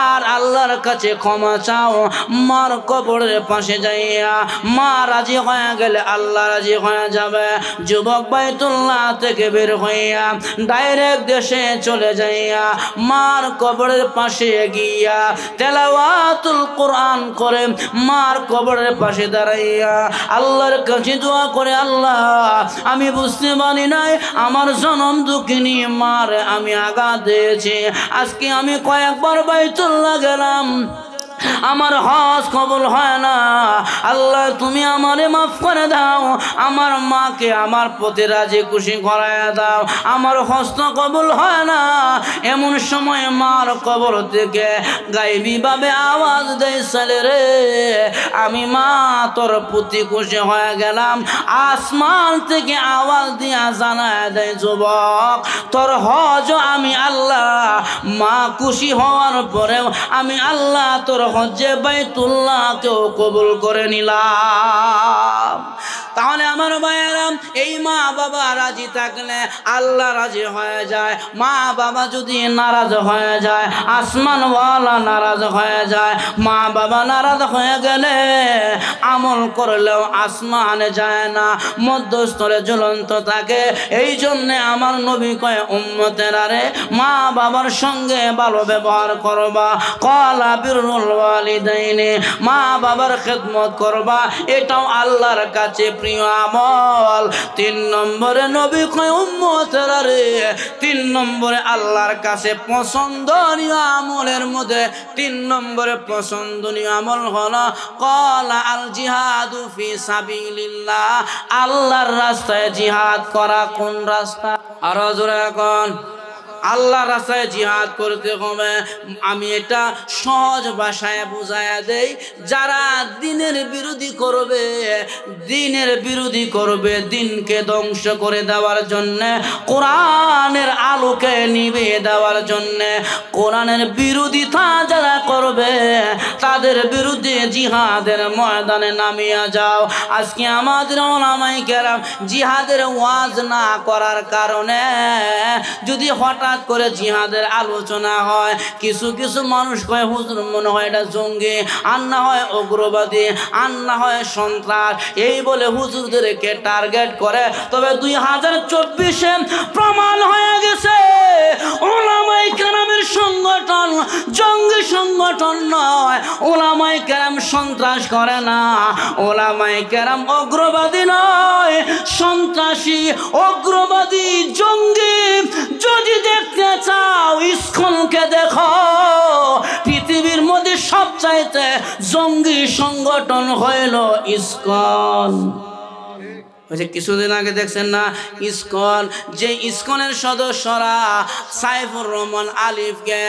আর আল্লাহর কাছে ক্ষমা চাও। মার কবরের পাশে যাইয়া মা রাজি হয়ে গেলে আল্লাহ রাজি হয়ে যাবে। যুবক বাইতুল্লাহ থেকে বের হইয়া ডাইরেক্ট দেশে চলে যাইয়া মার কবরের পাশে গিয়া তেলাওয়াতুল কোরআন করে মার কবরের পাশে দাঁড়াইয়া আল্লাহর কাছে দোয়া করে, আল্লাহ আমি বুঝতে পারি নাই আমার জনম দুঃখিনী মার আমি আঘাত দিয়েছি। আজকে আমি কয়েকবার বাইতুল্লাহ গেলাম, আমার হজ কবুল হয় না। আল্লাহ তুমি আমারে মাফ করে দাও, আমার মাকে আমার প্রতি রাজি খুশি করায় দাও, আমার হজ তো কবুল হয় না। এমন সময় মার কবর থেকে গায়েবী ভাবে আওয়াজ দেয়, ছেলে রে, আমি মা তোর প্রতি খুশি হয়ে গেলাম। আসমান থেকে আওয়াজ দিয়া জানায় দেয়, যুবক তোর হজ আমি আল্লাহ মা খুশি হওয়ার পরেও আমি আল্লাহ তোর হজ্জে বাইতুল্লাহকেও কবুল করে নিলাম। তাহলে আমার ভাইয়েরা এই মা বাবা রাজি থাকলে আল্লাহ রাজি হয়ে যায়। মা বাবা যদি নারাজ হয়ে যায়, আসমানওয়ালা নারাজ হয়ে যায়। মা বাবা নারাজ হয়ে গেলে আমল করলেও আসমানে যায় না, মধ্যস্থলে ঝুলন্ত থাকে। এই জন্যে আমার নবী কয় উম্মতেরা রে, মা বাবার সঙ্গে ভালো ব্যবহার করবা। ক্বালা বিরুল ওয়ালিদাইনি, মা বাবার খেদমত করবা, এটাও আল্লাহর কাছে প্রিয় আমল। 3 নম্বরে নবী কয় উম্মতেরা রে, 3 নম্বরে আল্লাহর কাছে পছন্দনীয় আমলের মধ্যে 3 নম্বরে পছন্দনীয় আমল হলো ক্বালা আল জিহাদু ফি সাবিলিল্লাহ, আল্লাহর রাস্তায় জিহাদ করা। কোন রাস্তা? আর জোরে এখন আল্লাহর রাস্তায় জিহাদ করতে হবে। আমি এটা সহজ ভাষায় বুঝায়া দেই। যারা দ্বীনের বিরোধী করবে, দ্বীনের বিরোধী করবে, দ্বীনকে ধ্বংস করে দেওয়ার জন্য, কোরআনের আলোকে নিভিয়ে দেওয়ার জন্য, কোরআনের বিরোধিতা যারা করবে তাদের বিরুদ্ধে জিহাদের ময়দানে নামিয়ে যাও। আজকে আমাদের উলামায়ে কেরাম জিহাদের ওয়াজ না করার কারণে যদি হঠাৎ করে জিহাদের আলোচনা হয়, কিছু কিছু মানুষ কয় হুজুর মনে হয় এটা জঙ্গি, আর না হয় উগ্রবাদী, আর না হয় সন্ত্রাস, এই বলে হুজুরদেরকে টার্গেট করে। তবে 2024-এ প্রমাণ হয়ে গেছে উলামায়ে কেরামের সংগঠন জঙ্গি সংগঠন নয়। উলামায়ে কেরাম সন্ত্রাস করে না, উলামায়ে কেরাম উগ্রবাদী নয়, সন্ত্রাসী, উগ্রবাদী, জঙ্গি যদি দেখতে চাও ইসকনকে দেখো। পৃথিবীর মধ্যে সবচাইতে জঙ্গি সংগঠন হইল ইসকন। কিছুদিন আগে দেখছেন না ইসকন, যে ইসকনের সদস্যরা সাইফুর রহমান আলিফকে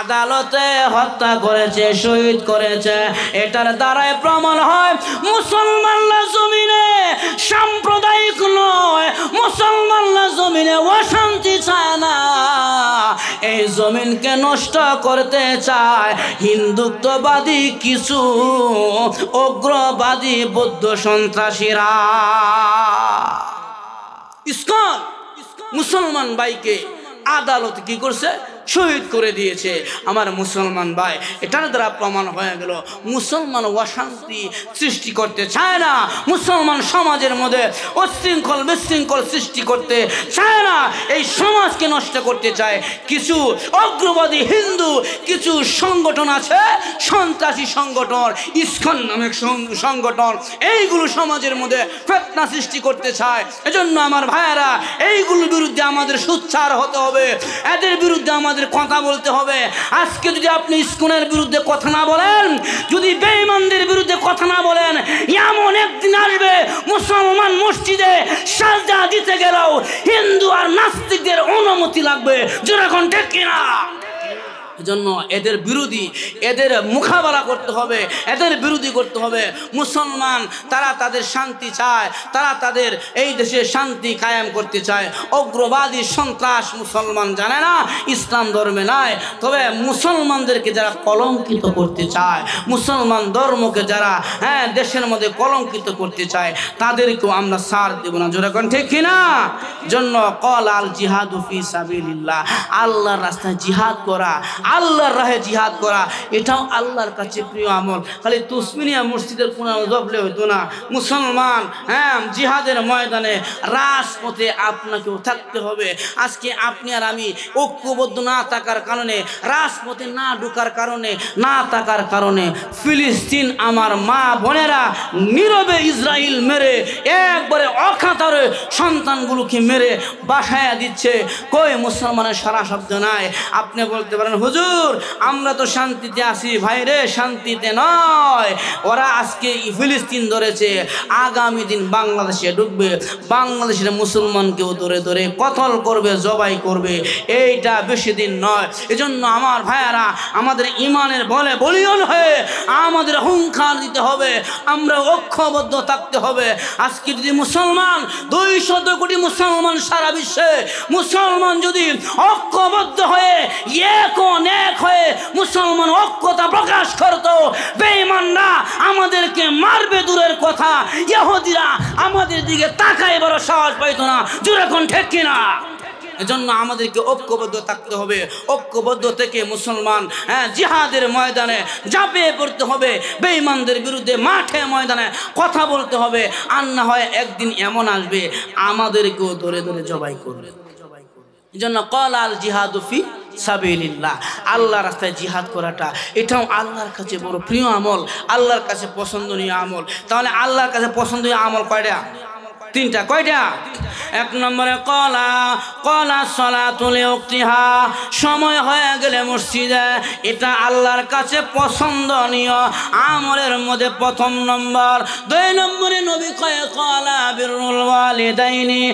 আদালতে হত্যা করেছে, শহীদ করেছে, এটার দ্বারাই প্রমাণ হয় মুসলমানরা জমিনে সাম্প্রদায়িক নয়, মুসলমানরা জমিনে অশান্তি চায় না, এই জমিনকে নষ্ট করতে চায় হিন্দুত্ববাদী কিছু উগ্রবাদী বৌদ্ধ সন্ত্রাসীরা। ইসকন মুসলমান ভাইকে আদালত কি করছে? শহীদ করে দিয়েছে। আমার মুসলমান ভাই, এটার দ্বারা প্রমাণ হয়ে গেল মুসলমান অশান্তি সৃষ্টি করতে চায় না, মুসলমান সমাজের মধ্যে উচ্ছৃঙ্খল বিশৃঙ্খল সৃষ্টি করতে চায় না, এই সমাজকে নষ্ট করতে চায় কিছু অগ্রবাদী হিন্দু কিছু সংগঠন আছে, সন্ত্রাসী সংগঠন, ইসকন নামক সংগঠন, এইগুলো সমাজের মধ্যে ফিতনা সৃষ্টি করতে চায়। এজন্য আমার ভাইয়েরা, এইগুলোর বিরুদ্ধে আমাদের সোচ্চার হতে হবে, এদের বিরুদ্ধে আমাদের কথা বলতে হবে। আজকে যদি আপনি ইসকনের বিরুদ্ধে কথা না বলেন, যদি বেঈমানদের বিরুদ্ধে কথা না বলেন, এমন একদিন আসবে মুসলমান মসজিদে সাজদা দিতে গেলেও হিন্দু আর নাস্তিকদের অনুমতি লাগবে। যেরকম ঠিক কিনা? এজন্য এদের বিরোধী, এদের মোকাবেলা করতে হবে, এদের বিরোধী করতে হবে। মুসলমান তারা তাদের শান্তি চায়, তারা তাদের এই দেশে শান্তি কায়েম করতে চায়। উগ্রবাদী সন্ত্রাস মুসলমান জানে না, ইসলাম ধর্মে নাই। তবে মুসলমানদেরকে যারা কলঙ্কিত করতে চায়, মুসলমান ধর্মকে যারা দেশের মধ্যে কলঙ্কিত করতে চায়, তাদেরকেও আমরা ছাড় দেব না। যেরকম ঠিক কিনা? জন্য কল আল জিহাদু ফি সাবিলিল্লাহ, আল্লাহর রাস্তায় জিহাদ করা, আল্লাহর রাহে জিহাদ করা, এটাও আল্লাহর কাছে প্রিয় আমল। খালি তুসমিনিয়া মসজিদের কোন জবলে হইতো না। মুসলমান জিহাদের ময়দানে রাজপথে আপনাকেও থাকতে হবে। আজকে আপনি আর আমি ঐক্যবদ্ধ না থাকার কারণে, রাজপথে না ঢোকার কারণে, না থাকার কারণে ফিলিস্তিন আমার মা বোনেরা নীরবে ইসরায়েল মেরে একবারে অখাতারে সন্তানগুলোকে মেরে বাসায় দিচ্ছে। কই মুসলমানের সারা শব্দ নাই। আপনি বলতে পারেন হুজুর আমরা তো শান্তিতে আছি। ভাইরে শান্তিতে নয়, ওরা আজকে ফিলিস্তিন ধরেছে, আগামী দিন বাংলাদেশে ঢুকবে, বাংলাদেশের মুসলমানকেও ধরে ধরে কতল করবে, জবাই করবে। এইটা বেশি দিন নয়। এজন্য আমার ভাইয়ারা, আমাদের ইমানের বলে বলিয়ন হয়ে আমাদের হুঙ্কার দিতে হবে, আমরা ঐক্যবদ্ধ থাকতে হবে। আজকে যদি মুসলমান 200 কোটি মুসলমান সারা বিশ্বে মুসলমান যদি ঐক্যবদ্ধ হয়ে এক হয়ে মুসলমান ঐক্যতা প্রকাশ করত, বেঈমানরা আমাদেরকে মারবে দূরের কথা, ইহুদিরা আমাদের দিকে তাকায় বড় সাহস পাইতো না। জোরে কোন ঠিক কিনা? এজন্য আমাদেরকে ঐক্যবদ্ধ থাকতে হবে। ঐক্যবদ্ধ থেকে মুসলমান জিহাদের ময়দানে ঝাঁপিয়ে পড়তে হবে, বেঈমানদের বিরুদ্ধে মাঠে ময়দানে কথা বলতে হবে। আর না হয় একদিন এমন আসবে আমাদেরকেও ধরে ধরে জবাই করবে। এজন্য ক্বাল আল জিহাদু ফি সাবিলিল্লাহ, আল্লাহর রাস্তায় জিহাদ করাটা এটাও আল্লাহর কাছে বড় প্রিয় আমল, আল্লাহর কাছে পছন্দনীয় আমল। তাহলে আল্লাহর কাছে পছন্দনীয় আমল কয়টা? তিনটা। কয়টা? এক নম্বরে কলা সালাতুল ওয়াক্তিহা, সময় হয়ে গেলে মসজিদে, এটা আল্লাহর কাছে পছন্দনীয় আমলের মধ্যে প্রথম নম্বর। দুই নম্বরে নবী কয় কলা বিরুল ওয়ালিদাইনি,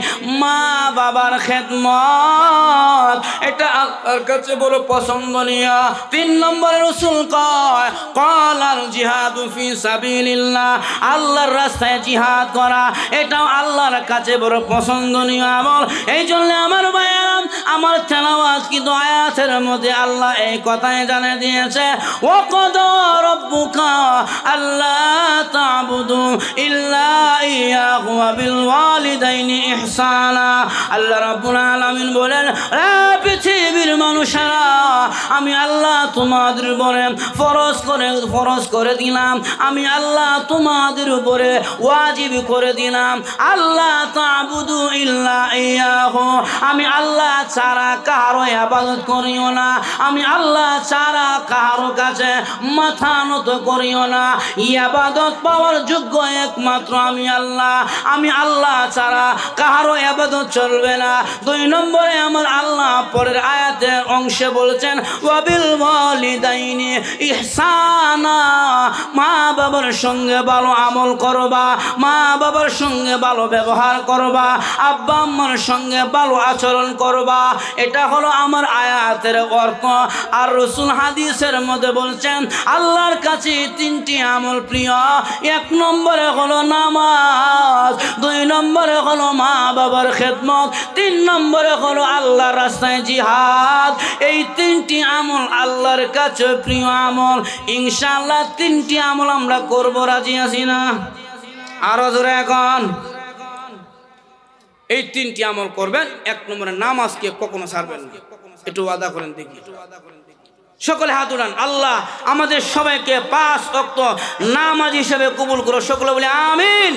মা বাবার খেদমত, এটা আল্লাহর কাছে বড় পছন্দনীয়। তিন নম্বরে রাসূল কয় কলাল জিহাদু ফি সাবিলিল্লাহ, আল্লাহর রাস্তায় জিহাদ করা এটাও আল্লাহর কাছে বড় পছন্দনীয় আমল। এই জন্য আমার ভাইয়ারা, আমার তেলাওয়াত কিন্তু আয়াতের মধ্যে আল্লাহ এই কথাই জানিয়ে দিয়েছে, ওয়াকাদা রাব্বুকা আল্লা তা'বুদু ইল্লা ইয়াহু ওয়া বিল ওয়ালিদাইনি ইহসানা। আল্লাহ রাব্বুল আলামিন বলেন, হে পৃথিবীর মানুষেরা, আমি আল্লাহ তোমাদের উপরে ফরজ করে দিলাম, আমি আল্লাহ তোমাদের উপরে ওয়াজিব করে দিলাম, আল্লাহ তা'বুদু ইল্লা ইয়াহু, আমি আল্লাহ ছাড়া কারো ইবাদত করিও না, আমি আল্লাহ ছাড়া কারো কাছে মাথা নত করিও না। ইবাদত পাওয়ার যোগ্য একমাত্র আমি আল্লাহ, আমি আল্লাহ ছাড়া কারো ইবাদত চলবে না। দুই নম্বরে আমার আল্লাহ পরের আয়াতের অংশে বলেছেন ওয়া বিল ওয়ালিদাইনি ইহসানা, মা বাবার সঙ্গে ভালো আমল করবা, মা বাবার সঙ্গে ভালো ব্যবহার করবা, আব্বা আম্মার সঙ্গে ভালো আচরণ করবা। এটা হলো আমার আয়াতের অর্থ। আর রাসূল হাদিসের মধ্যে বলছেন আল্লাহর কাছে তিনটি আমল প্রিয়। এক নম্বরে হলো নামাজ, দুই নম্বরে হলো মা বাবার খেদমত, তিন নম্বরে হলো আল্লাহর রাস্তায় জিহাদ। এই তিনটি আমল আল্লাহর কাছে প্রিয় আমল। ইনশাআল্লাহ তিনটি আমল আমরা করব, রাজি আছি না? আরো জোরে এখন এই তিনটি আমল করবেন। এক নম্বরে নামাজকে কখনো ছাড়বেন না, একটু ওয়াদা করেন দেখি। সকলে হাত উঠান। আল্লাহ আমাদের সবাইকে 5 ওয়াক্ত নামাজ হিসেবে কবুল করো। সকলে বলে আমিন।